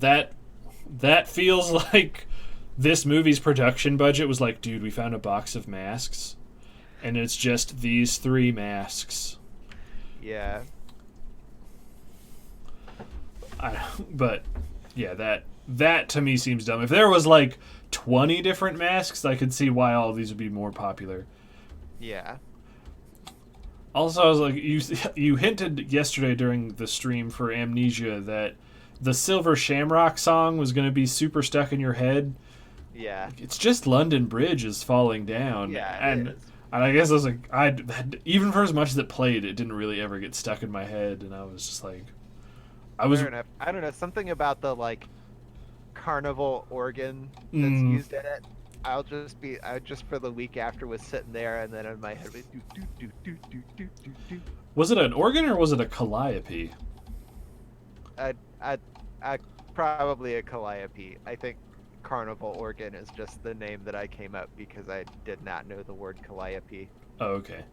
that feels like this movie's production budget was like, dude, we found a box of masks. and it's just these 3 masks. Yeah. But yeah, that to me seems dumb. If there was like 20 different masks, I could see why all of these would be more popular. Yeah. Also, I was like, you hinted yesterday during the stream for Amnesia that the Silver Shamrock song was going to be super stuck in your head. Yeah. It's just London Bridge is falling down. Yeah, it is. And I guess I was like, even for as much as it played, it didn't really ever get stuck in my head, and I was just like, Fair enough. I don't know, something about the like carnival organ that's used in it. I just for the week after was sitting there, and then in my head was do do do do do do do do. Was it an organ or was it a calliope? I probably a calliope. I think carnival organ is just the name that I came up because I did not know the word calliope. Oh, okay.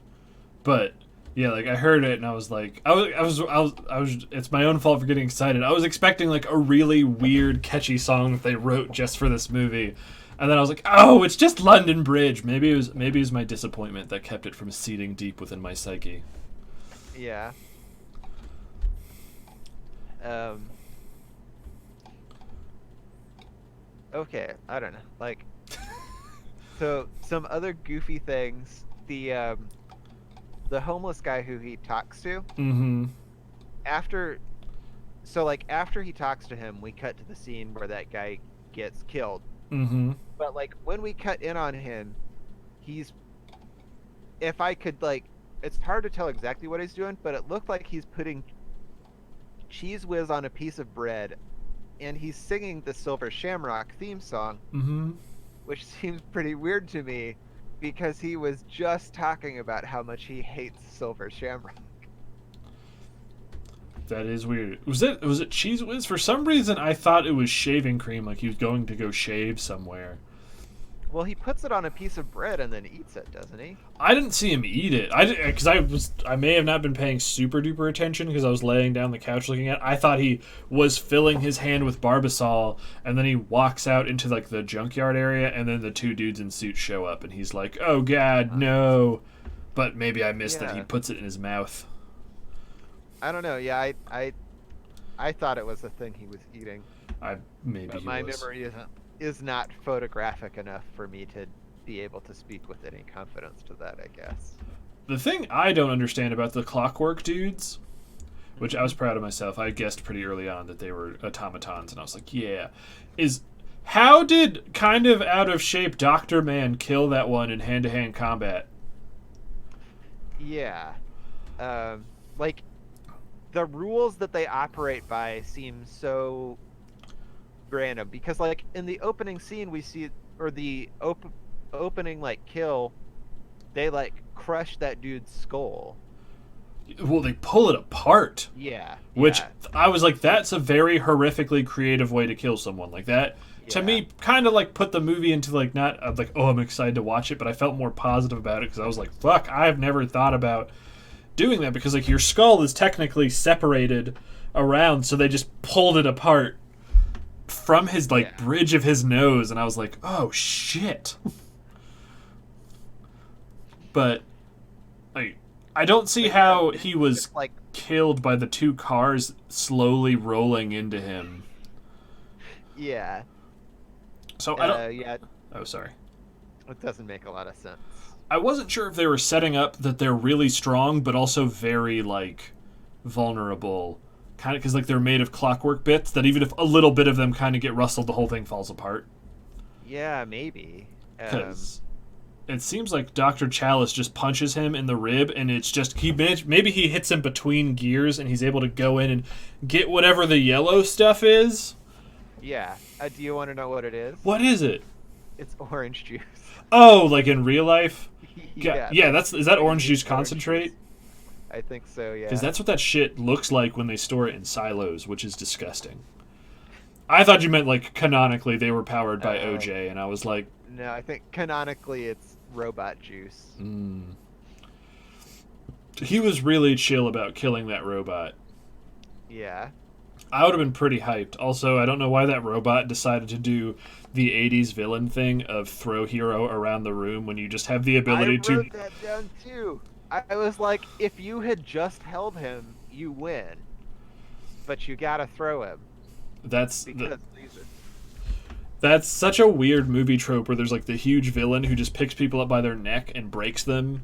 But yeah, like I heard it and I was like, I was. It's my own fault for getting excited. I was expecting like a really weird, catchy song that they wrote just for this movie, and then I was like, oh, it's just London Bridge. Maybe it was my disappointment that kept it from seeding deep within my psyche. Yeah. Okay, I don't know. Like, so some other goofy things. The homeless guy who he talks to. Mm-hmm. After he talks to him, we cut to the scene where that guy gets killed. Mm-hmm. But like when we cut in on him, if I could like, it's hard to tell exactly what he's doing, but it looked like he's putting cheese whiz on a piece of bread, and he's singing the Silver Shamrock theme song, Mm-hmm. which seems pretty weird to me because he was just talking about how much he hates Silver Shamrock. That is weird. Was it Cheese Whiz? For some reason, I thought it was shaving cream, like he was going to go shave somewhere. Well, he puts it on a piece of bread and then eats it, doesn't he? I didn't see him eat it. I may have not been paying super duper attention because I was laying down the couch looking at it. I thought he was filling his hand with Barbasol, and then he walks out into like the junkyard area, and then the 2 dudes in suits show up, and he's like, "Oh God, no!" But maybe I missed that he puts it in his mouth. I don't know. Yeah, I thought it was the thing he was eating. But my memory is not photographic enough for me to be able to speak with any confidence to that, I guess. The thing I don't understand about the Clockwork dudes, which I was proud of myself, I guessed pretty early on that they were automatons, and I was like, yeah, is how did kind of out of shape Dr. Man kill that one in hand-to-hand combat? Yeah. Like, the rules that they operate by seem so random because like in the opening scene we see, or the opening like kill, they like crush that dude's skull. Well, they pull it apart. Yeah. Which I was like, that's a very horrifically creative way to kill someone. Like that to me kind of like put the movie into like not like, oh, I'm excited to watch it, but I felt more positive about it because I was like, fuck, I've never thought about doing that because like your skull is technically separated around, so they just pulled it apart from his like bridge of his nose, and I was like, oh shit. But I don't see how he was like killed by the 2 cars slowly rolling into him. Yeah. So I don't. Yeah. Oh, sorry. It doesn't make a lot of sense. I wasn't sure if they were setting up that they're really strong, but also very like vulnerable. Kind of because like they're made of clockwork bits that even if a little bit of them kind of get rustled, the whole thing falls apart. Yeah, maybe. Because it seems like Dr. Chalice just punches him in the rib, and it's just maybe he hits him between gears, and he's able to go in and get whatever the yellow stuff is. Yeah. Do you want to know what it is? What is it? It's orange juice. Oh, like in real life? Yeah. Is that orange juice concentrate? I think so, yeah. Because that's what that shit looks like when they store it in silos, which is disgusting. I thought you meant like canonically they were powered by OJ, and I was like, no, I think canonically it's robot juice. He was really chill about killing that robot. Yeah. I would have been pretty hyped. Also, I don't know why that robot decided to do the 80s villain thing of throw hero around the room when you just have the I ability to. wrote that down too. I was like, if you had just held him, you win, but you gotta throw him That's the, because reason. that's such a weird movie trope where there's like the huge villain who just picks people up by their neck and breaks them.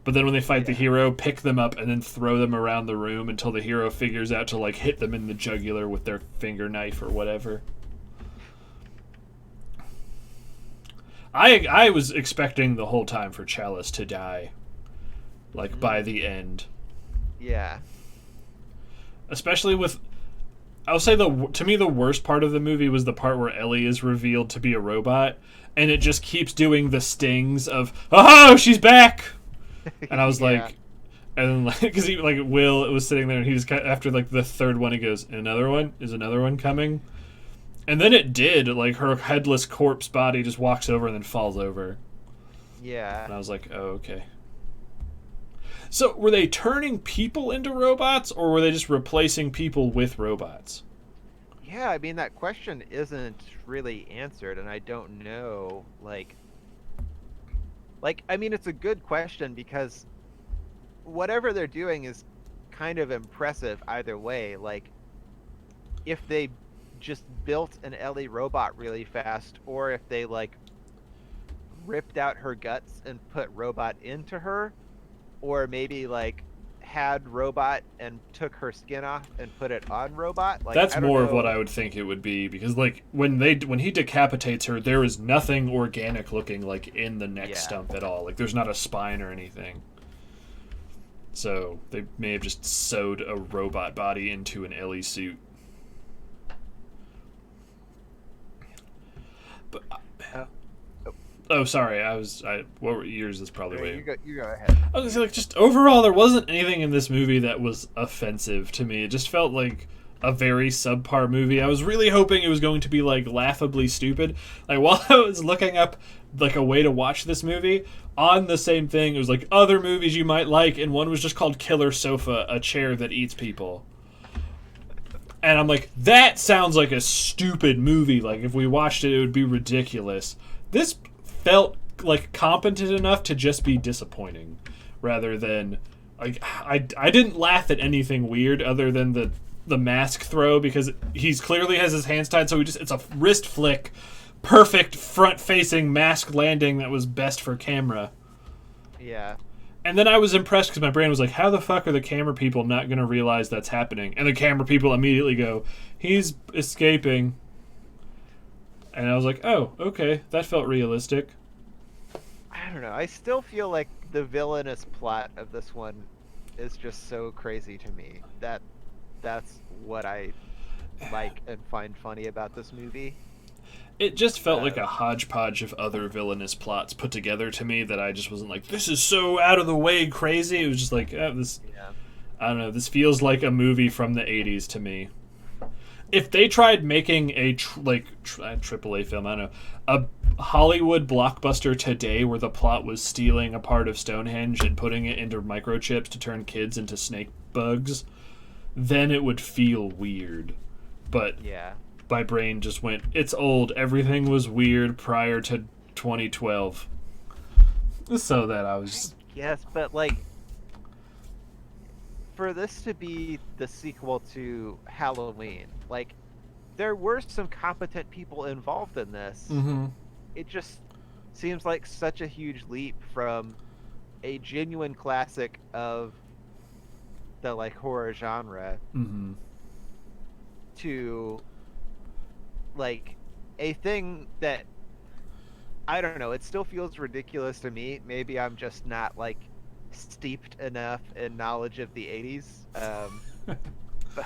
But then when they fight the Yeah. hero, pick them up and then throw them around the room until the hero figures out to like hit them in the jugular with their finger knife or whatever. I was expecting the whole time for Chalice to die, like by the end. Yeah. Especially with, I'll say to me the worst part of the movie was the part where Ellie is revealed to be a robot, and it just keeps doing the stings of oh she's back, and I was Yeah. like, and like because he like Will was sitting there and he was after like the third one he goes another one is another one coming. And then it did, like, her headless corpse body just walks over and then falls over. Yeah. And I was like, oh, okay. So, were they turning people into robots, or were they just replacing people with robots? Yeah, I mean that question isn't really answered, and I don't know. I mean, it's a good question because whatever they're doing is kind of impressive either way. Like, if they just built an Ellie robot really fast, or if they like ripped out her guts and put robot into her, or maybe like had robot and took her skin off and put it on robot. Like That's I don't more know. of what I would think it would be, because, like, when he decapitates her, there is nothing organic looking, like, in the neck Yeah. stump at all. Like, there's not a spine or anything. So, they may have just sewed a robot body into an Ellie suit. But Oh, oh, sorry. What were yours? Is probably okay, way. you go ahead. I was gonna say, like, just overall, there wasn't anything in this movie that was offensive to me. It just felt like a very subpar movie. I was really hoping it was going to be like laughably stupid. Like while I was looking up like a way to watch this movie on the same thing, it was like other movies you might like, and one was just called Killer Sofa, a chair that eats people. And I'm like, that sounds like a stupid movie. Like, if we watched it, it would be ridiculous. This felt like competent enough to just be disappointing, rather than like I didn't laugh at anything weird other than the mask throw, because he's clearly has his hands tied, so it's a wrist flick, perfect front facing mask landing that was best for camera. Yeah. And then I was impressed because my brain was like, how the fuck are the camera people not going to realize that's happening? And the camera people immediately go, he's escaping. And I was like, oh, okay, that felt realistic. I don't know. I still feel like the villainous plot of this one is just so crazy to me. That's what I like and find funny about this movie. It just felt like a hodgepodge of other villainous plots put together to me that I just wasn't like, this is so out of the way crazy. It was just like, this, Yeah. I don't know, this feels like a movie from the 80s to me. If they tried making a AAA film, I don't know, a Hollywood blockbuster today where the plot was stealing a part of Stonehenge and putting it into microchips to turn kids into snake bugs, then it would feel weird. But Yeah. my brain just went, it's old. Everything was weird prior to 2012. So that I was... Yes, but like for this to be the sequel to Halloween, like there were some competent people involved in this. Mm-hmm. It just seems like such a huge leap from a genuine classic of the like horror genre Mm-hmm. to like a thing that I don't know, it still feels ridiculous to me. Maybe I'm just not like steeped enough in knowledge of the 80s. But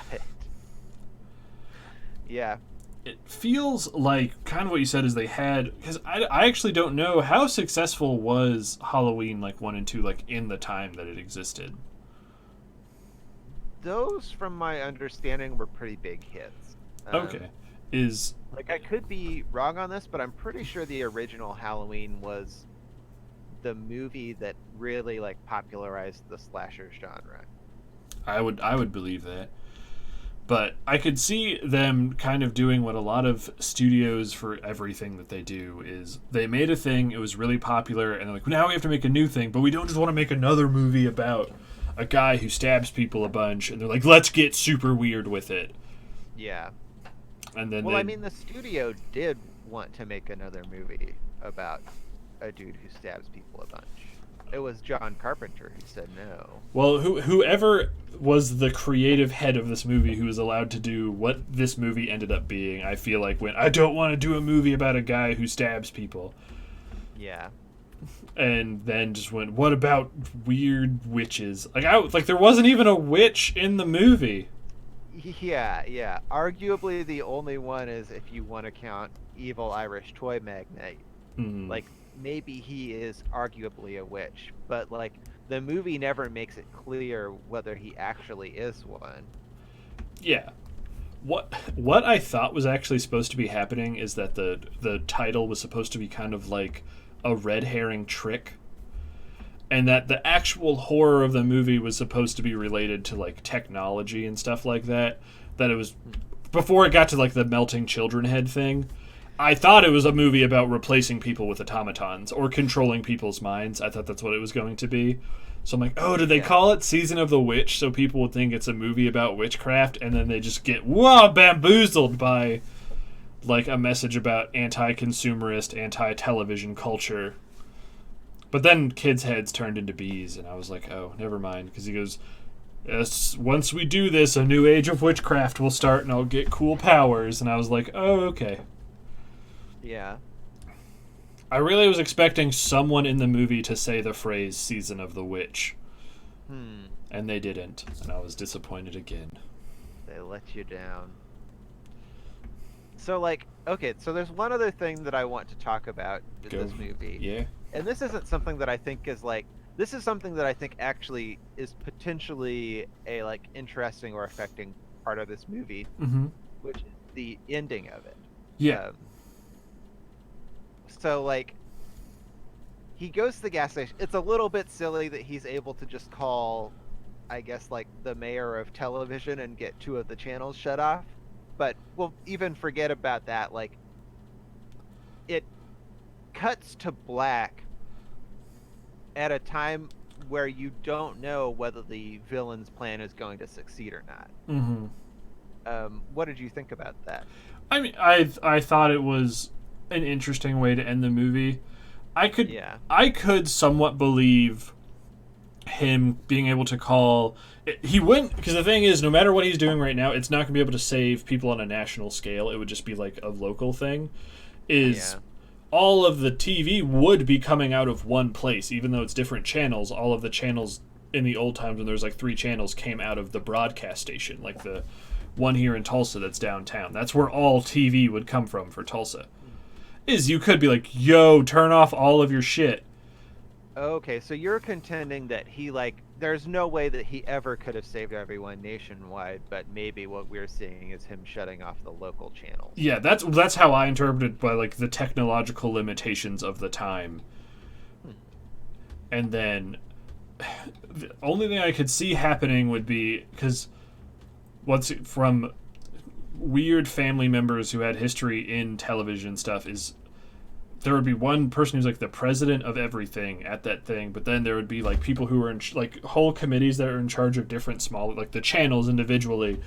yeah. It feels like kind of what you said is they had, because I actually don't know how successful was Halloween like 1 and 2 like in the time that it existed. Those from my understanding were pretty big hits. Okay. Is Like I could be wrong on this, but I'm pretty sure the original Halloween was the movie that really like popularized the slasher genre. I would believe that. But I could see them kind of doing what a lot of studios for everything that they do is they made a thing, it was really popular, and they're like, now we have to make a new thing, but we don't just want to make another movie about a guy who stabs people a bunch, and they're like, let's get super weird with it. Yeah. And then well, I mean, the studio did want to make another movie about a dude who stabs people a bunch. It was John Carpenter who said no. Well, whoever was the creative head of this movie who was allowed to do what this movie ended up being, I feel like went, I don't want to do a movie about a guy who stabs people. Yeah. And then just went, what about weird witches? Like there wasn't even a witch in the movie. Yeah. Arguably the only one is if you want to count Evil Irish Toy Magnate. Mm. Like, maybe he is arguably a witch, but like the movie never makes it clear whether he actually is one. Yeah. What I thought was actually supposed to be happening is that the title was supposed to be kind of like a red herring trick, and that the actual horror of the movie was supposed to be related to like technology and stuff like that. That it was before it got to like the melting children head thing. I thought it was a movie about replacing people with automatons or controlling people's minds. I thought that's what it was going to be. So I'm like, oh, did they call it Season of the Witch so people would think it's a movie about witchcraft, and then they just get bamboozled by like a message about anti-consumerist, anti-television culture. But then kids' heads turned into bees, and I was like, oh, never mind, because he goes, yes, once we do this, a new age of witchcraft will start, and I'll get cool powers. And I was like, oh, okay. Yeah. I really was expecting someone in the movie to say the phrase Season of the Witch. And they didn't, and I was disappointed again. They let you down. So, like, okay, so there's one other thing that I want to talk about with this movie. Yeah. And this isn't something that I think is, like, this is something that I think actually is potentially a, like, interesting or affecting part of this movie, which is the ending of it. Yeah. So, like, he goes to the gas station. It's a little bit silly that he's able to just call, I guess, like, the mayor of television and get 2 of the channels shut off. But we'll even forget about that. Like, it cuts to black at a time where you don't know whether the villain's plan is going to succeed or not. What did you think about that? I mean, I thought it was an interesting way to end the movie. I could somewhat believe him being able to call. He wouldn't, because the thing is, no matter what he's doing right now, it's not going to be able to save people on a national scale. It would just be like a local thing. All of the TV would be coming out of one place, even though it's different channels. All of the channels in the old times when there was like 3 channels came out of the broadcast station, like the one here in Tulsa that's downtown. That's where all TV would come from for Tulsa. You could be like, yo, turn off all of your shit. Okay, so you're contending that he, like, there's no way that he ever could have saved everyone nationwide, but maybe what we're seeing is him shutting off the local channels. Yeah, that's how I interpreted by, like, the technological limitations of the time. And then the only thing I could see happening would be, because from weird family members who had history in television stuff, is there would be one person who's like the president of everything at that thing, but then there would be like people who are in like whole committees that are in charge of different small, like the channels individually.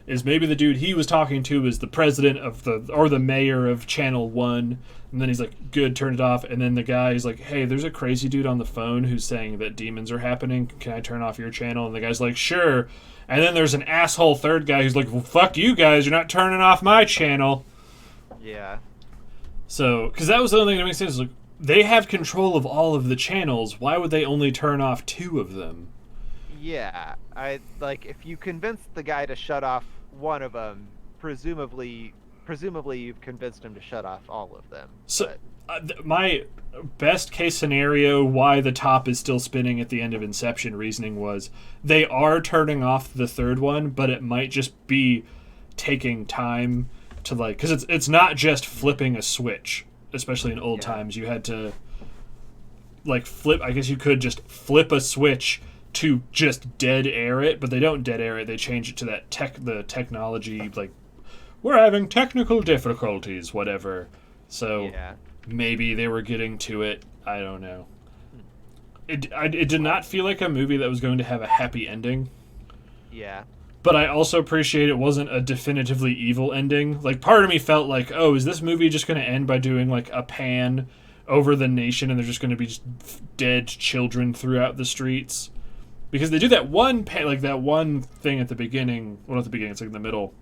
Is maybe the dude he was talking to is the president of the mayor of channel 1, and then he's like, good, turn it off. And then the guy's like, hey, there's a crazy dude on the phone who's saying that demons are happening, can I turn off your channel? And the guy's like, sure. And then there's an asshole third guy who's like, well, fuck you guys, you're not turning off my channel. Yeah. So, because that was the only thing that makes sense. Like, they have control of all of the channels. Why would they only turn off 2 of them? Yeah, if you convince the guy to shut off one of them, presumably you've convinced him to shut off all of them. So, my best case scenario, why the top is still spinning at the end of Inception reasoning was they are turning off the 3rd one, but it might just be taking time to, like, because it's not just flipping a switch, especially in old times. You had to like flip. I guess you could just flip a switch, to just dead air it, but they don't dead air it. They change it to the technology, like, we're having technical difficulties, whatever. So Yeah. maybe they were getting to it. I don't know. It did not feel like a movie that was going to have a happy ending. Yeah. But I also appreciate it wasn't a definitively evil ending. Like, part of me felt like, oh, is this movie just going to end by doing, like, a pan over the nation and there's just going to be just dead children throughout the streets? Because they do that one that one thing at the beginning, well, not the beginning, it's like in the middle,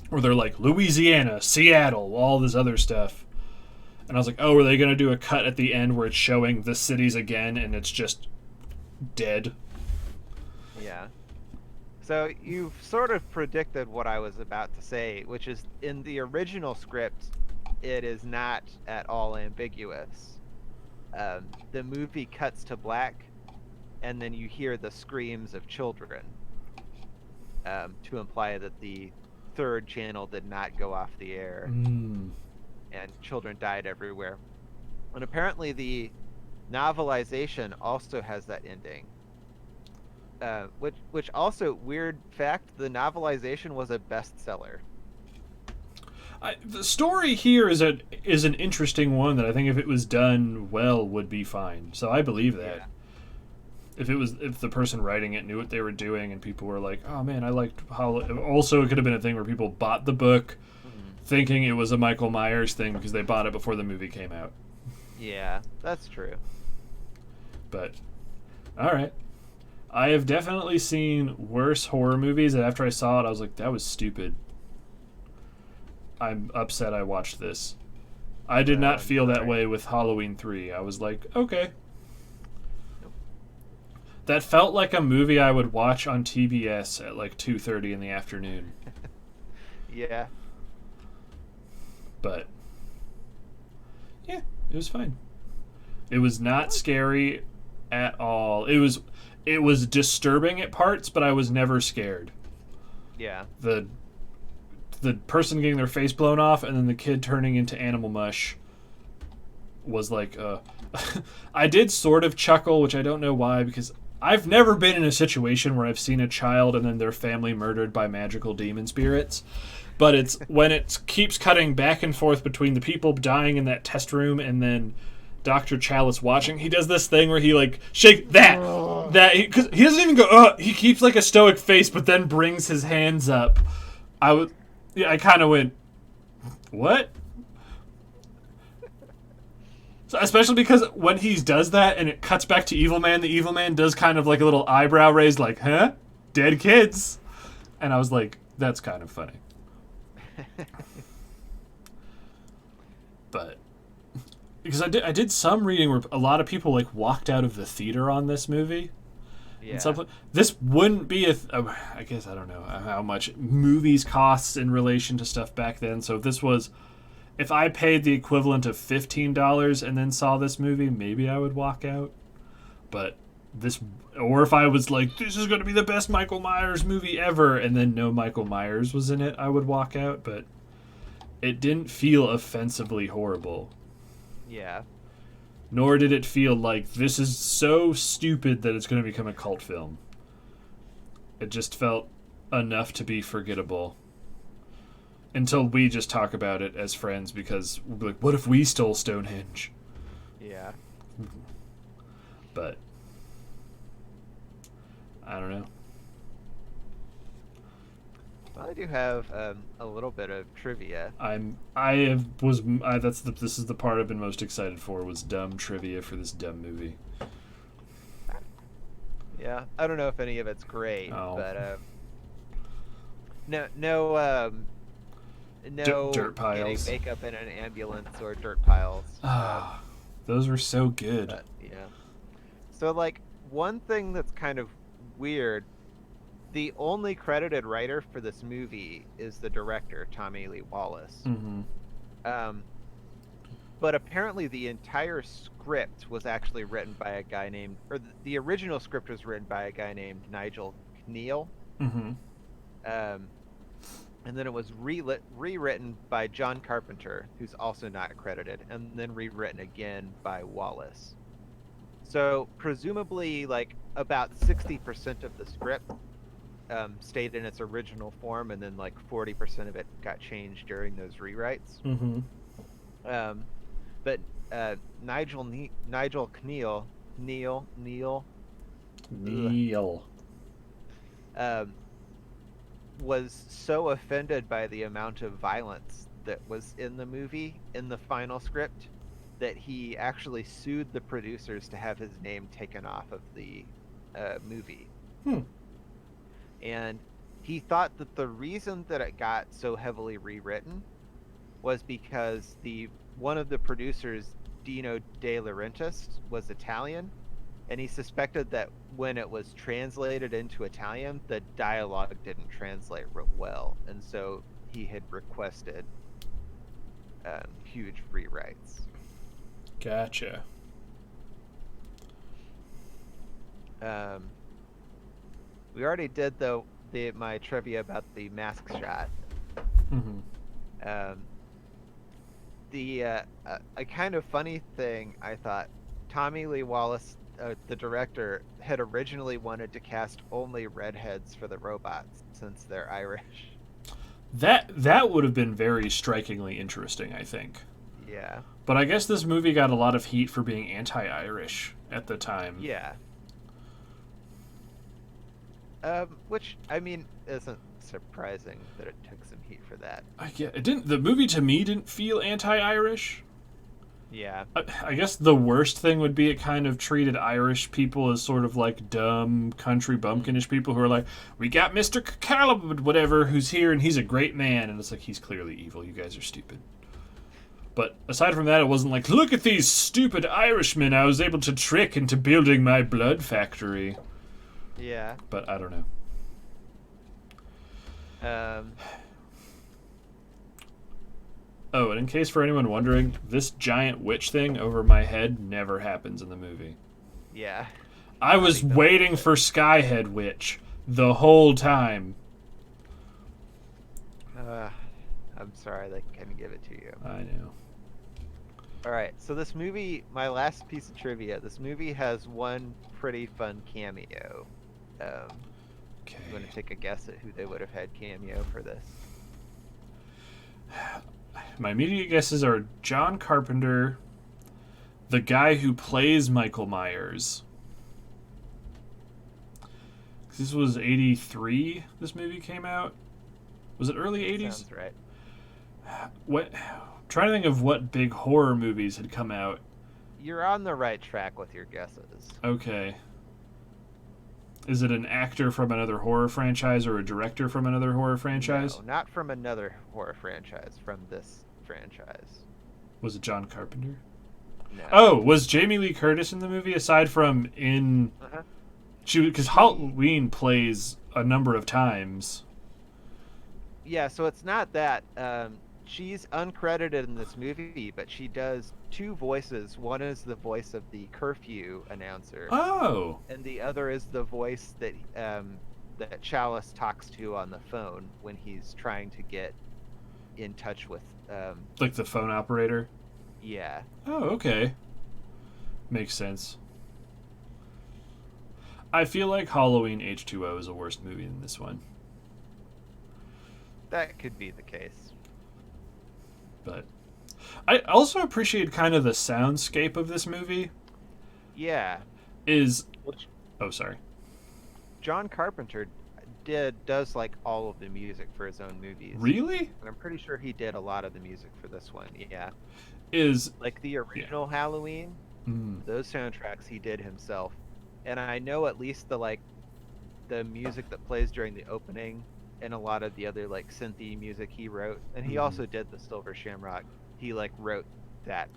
where they're like, Louisiana, Seattle, all this other stuff. And I was like, oh, are they going to do a cut at the end where it's showing the cities again and it's just dead? Yeah. So you've sort of predicted what I was about to say, which is in the original script, it is not at all ambiguous. The movie cuts to black, and then you hear the screams of children to imply that the third channel did not go off the air, and children died everywhere. And apparently the novelization also has that ending. Which also, weird fact, the novelization was a bestseller. The story here is an interesting one that I think if it was done well would be fine. So I believe that. Yeah. If the person writing it knew what they were doing and people were like, oh man, I liked how. Also, it could have been a thing where people bought the book thinking it was a Michael Myers thing because they bought it before the movie came out. Yeah, that's true. But all right. I have definitely seen worse horror movies, and after I saw it, I was like, that was stupid. I'm upset I watched this. I did not feel that way with Halloween 3. I was like, okay. Nope. That felt like a movie I would watch on TBS at like 2:30 in the afternoon. Yeah. But, yeah, it was fine. It was not scary at all. It was disturbing at parts, but I was never scared. Yeah. The person getting their face blown off and then the kid turning into animal mush was like, I did sort of chuckle, which I don't know why, because I've never been in a situation where I've seen a child and then their family murdered by magical demon spirits. But it's when it keeps cutting back and forth between the people dying in that test room and then Dr. Chalice watching, he does this thing where he like shake that because he doesn't even go he keeps like a stoic face but then brings his hands up. I kind of went, what? So especially because when he does that and it cuts back to Evil Man, the Evil Man does kind of like a little eyebrow raise like, huh? Dead kids. And I was like, that's kind of funny. But because I did some reading where a lot of people like walked out of the theater on this movie. Yeah. And this wouldn't be I guess I don't know how much movies costs in relation to stuff back then. So if I paid the equivalent of $15 and then saw this movie, maybe I would walk out. But or if I was like, this is going to be the best Michael Myers movie ever, and then no Michael Myers was in it, I would walk out. But it didn't feel offensively horrible. Yeah. Nor did it feel like this is so stupid that it's going to become a cult film. It just felt enough to be forgettable. Until we just talk about it as friends because we're like, what if we stole Stonehenge? Yeah. But I don't know. Well, I do have a little bit of trivia. This is the part I've been most excited for was dumb trivia for this dumb movie. Yeah, I don't know if any of it's great, but no dirt piles, getting makeup in an ambulance or dirt piles. Those were so good. But, yeah. So like one thing that's kind of weird. The only credited writer for this movie is the director, Tommy Lee Wallace. Mm-hmm. But apparently the entire script was actually written by a guy named, or the original script was written by a guy named Nigel Kneale. Mm-hmm. And then it was rewritten by John Carpenter, who's also not credited, and then rewritten again by Wallace. So presumably, like about 60% of the script stayed in its original form, and then like 40% of it got changed during those rewrites. Mm-hmm. Um, but Nigel Neal ugh, Neil. um, was so offended by the amount of violence that was in the movie in the final script that he actually sued the producers to have his name taken off of the movie. Hmm. And he thought that the reason that it got so heavily rewritten was because the one of the producers, Dino De Laurentiis, was Italian, and he suspected that when it was translated into Italian, the dialogue didn't translate real well, and so he had requested huge rewrites. Gotcha. Um, we already did my trivia about the mask shot. Mm-hmm. Um, the a kind of funny thing I thought, Tommy Lee Wallace, the director, had originally wanted to cast only redheads for the robots since they're Irish. That would have been very strikingly interesting, I think. Yeah, But I guess this movie got a lot of heat for being anti-Irish at the time. yeah. Which I mean isn't surprising that it took some heat for that. It didn't. The movie to me didn't feel anti-Irish. Yeah, I guess the worst thing would be it kind of treated Irish people as sort of like dumb country bumpkinish people who are like, we got Mr. Caleb, whatever, who's here and he's a great man, and it's like he's clearly evil. You guys are stupid. But aside from that, it wasn't like, look at these stupid Irishmen I was able to trick into building my blood factory. yeah. But I don't know. Um, Oh, and in case for anyone wondering, this giant witch thing over my head never happens in the movie. yeah. I was waiting for Skyhead Witch the whole time. I'm sorry they couldn't give it to you. I know. All right, so this movie, my last piece of trivia, this movie has one pretty fun cameo. Okay. I'm going to take a guess at who they would have had cameo for this. My immediate guesses are John Carpenter, the guy who plays Michael Myers. This was 83, this movie came out. Was it early 80s? Sounds right. What? I'm trying to think of what big horror movies had come out. You're on the right track with your guesses. Okay. Is it an actor from another horror franchise or a director from another horror franchise? No, not from another horror franchise, from this franchise. Was it John Carpenter? No. Oh, was Jamie Lee Curtis in the movie aside from in... Uh-huh. Because Halloween plays a number of times. Yeah, so it's not that. She's uncredited in this movie, but she does two voices. One is the voice of the curfew announcer, Oh. and the other is the voice that that Chalice talks to on the phone when he's trying to get in touch with. Like the phone operator? Yeah. Oh, okay. Makes sense. I feel like Halloween H2O is a worse movie than this one. That could be the case. But I also appreciate kind of the soundscape of this movie. Yeah. Which Oh, sorry. John Carpenter does like all of the music for his own movies. Really? And I'm pretty sure he did a lot of the music for this one. Yeah. Is... Like the original Halloween, those soundtracks he did himself. And I know at least the music that plays during the opening and a lot of the other like synthy music he wrote. And he also did the Silver Shamrock. He like wrote that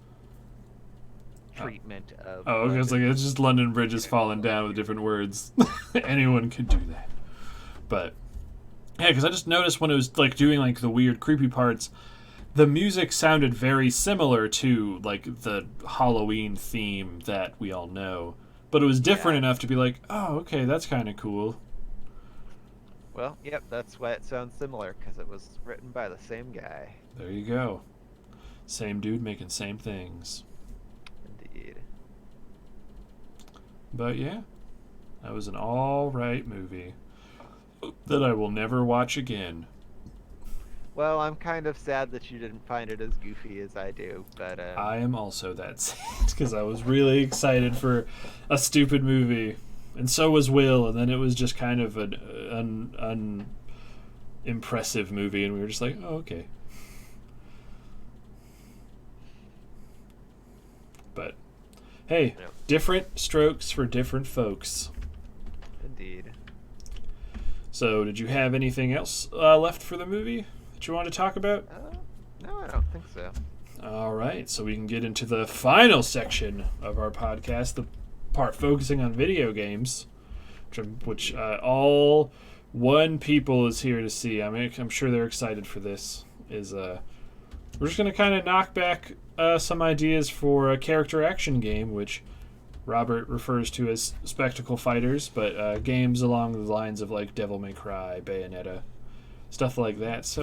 treatment of Oh, it's like it's just London Bridge is falling down with different words. Anyone could do that. But yeah, because I just noticed when it was like doing like the weird creepy parts, the music sounded very similar to like the Halloween theme that we all know, but it was different enough to be like, oh, okay, that's kind of cool. Well, yep, that's why it sounds similar, because it was written by the same guy. There you go. Same dude making same things. Indeed. But yeah, that was an all-right movie that I will never watch again. Well, I'm kind of sad that you didn't find it as goofy as I do, but I am also that sad because I was really excited for a stupid movie, and so was Will, and then it was just kind of an impressive movie, and we were just like, oh, okay. But hey, Yeah. different strokes for different folks. Indeed. So, did you have anything else left for the movie that you want to talk about? No, I don't think so. All right, so we can get into the final section of our podcast, the part focusing on video games, which all one people is here to see. I mean, I'm sure they're excited for this. We're just going to kind of knock back some ideas for a character action game, which Robert refers to as spectacle fighters, but games along the lines of like Devil May Cry, Bayonetta, stuff like that. So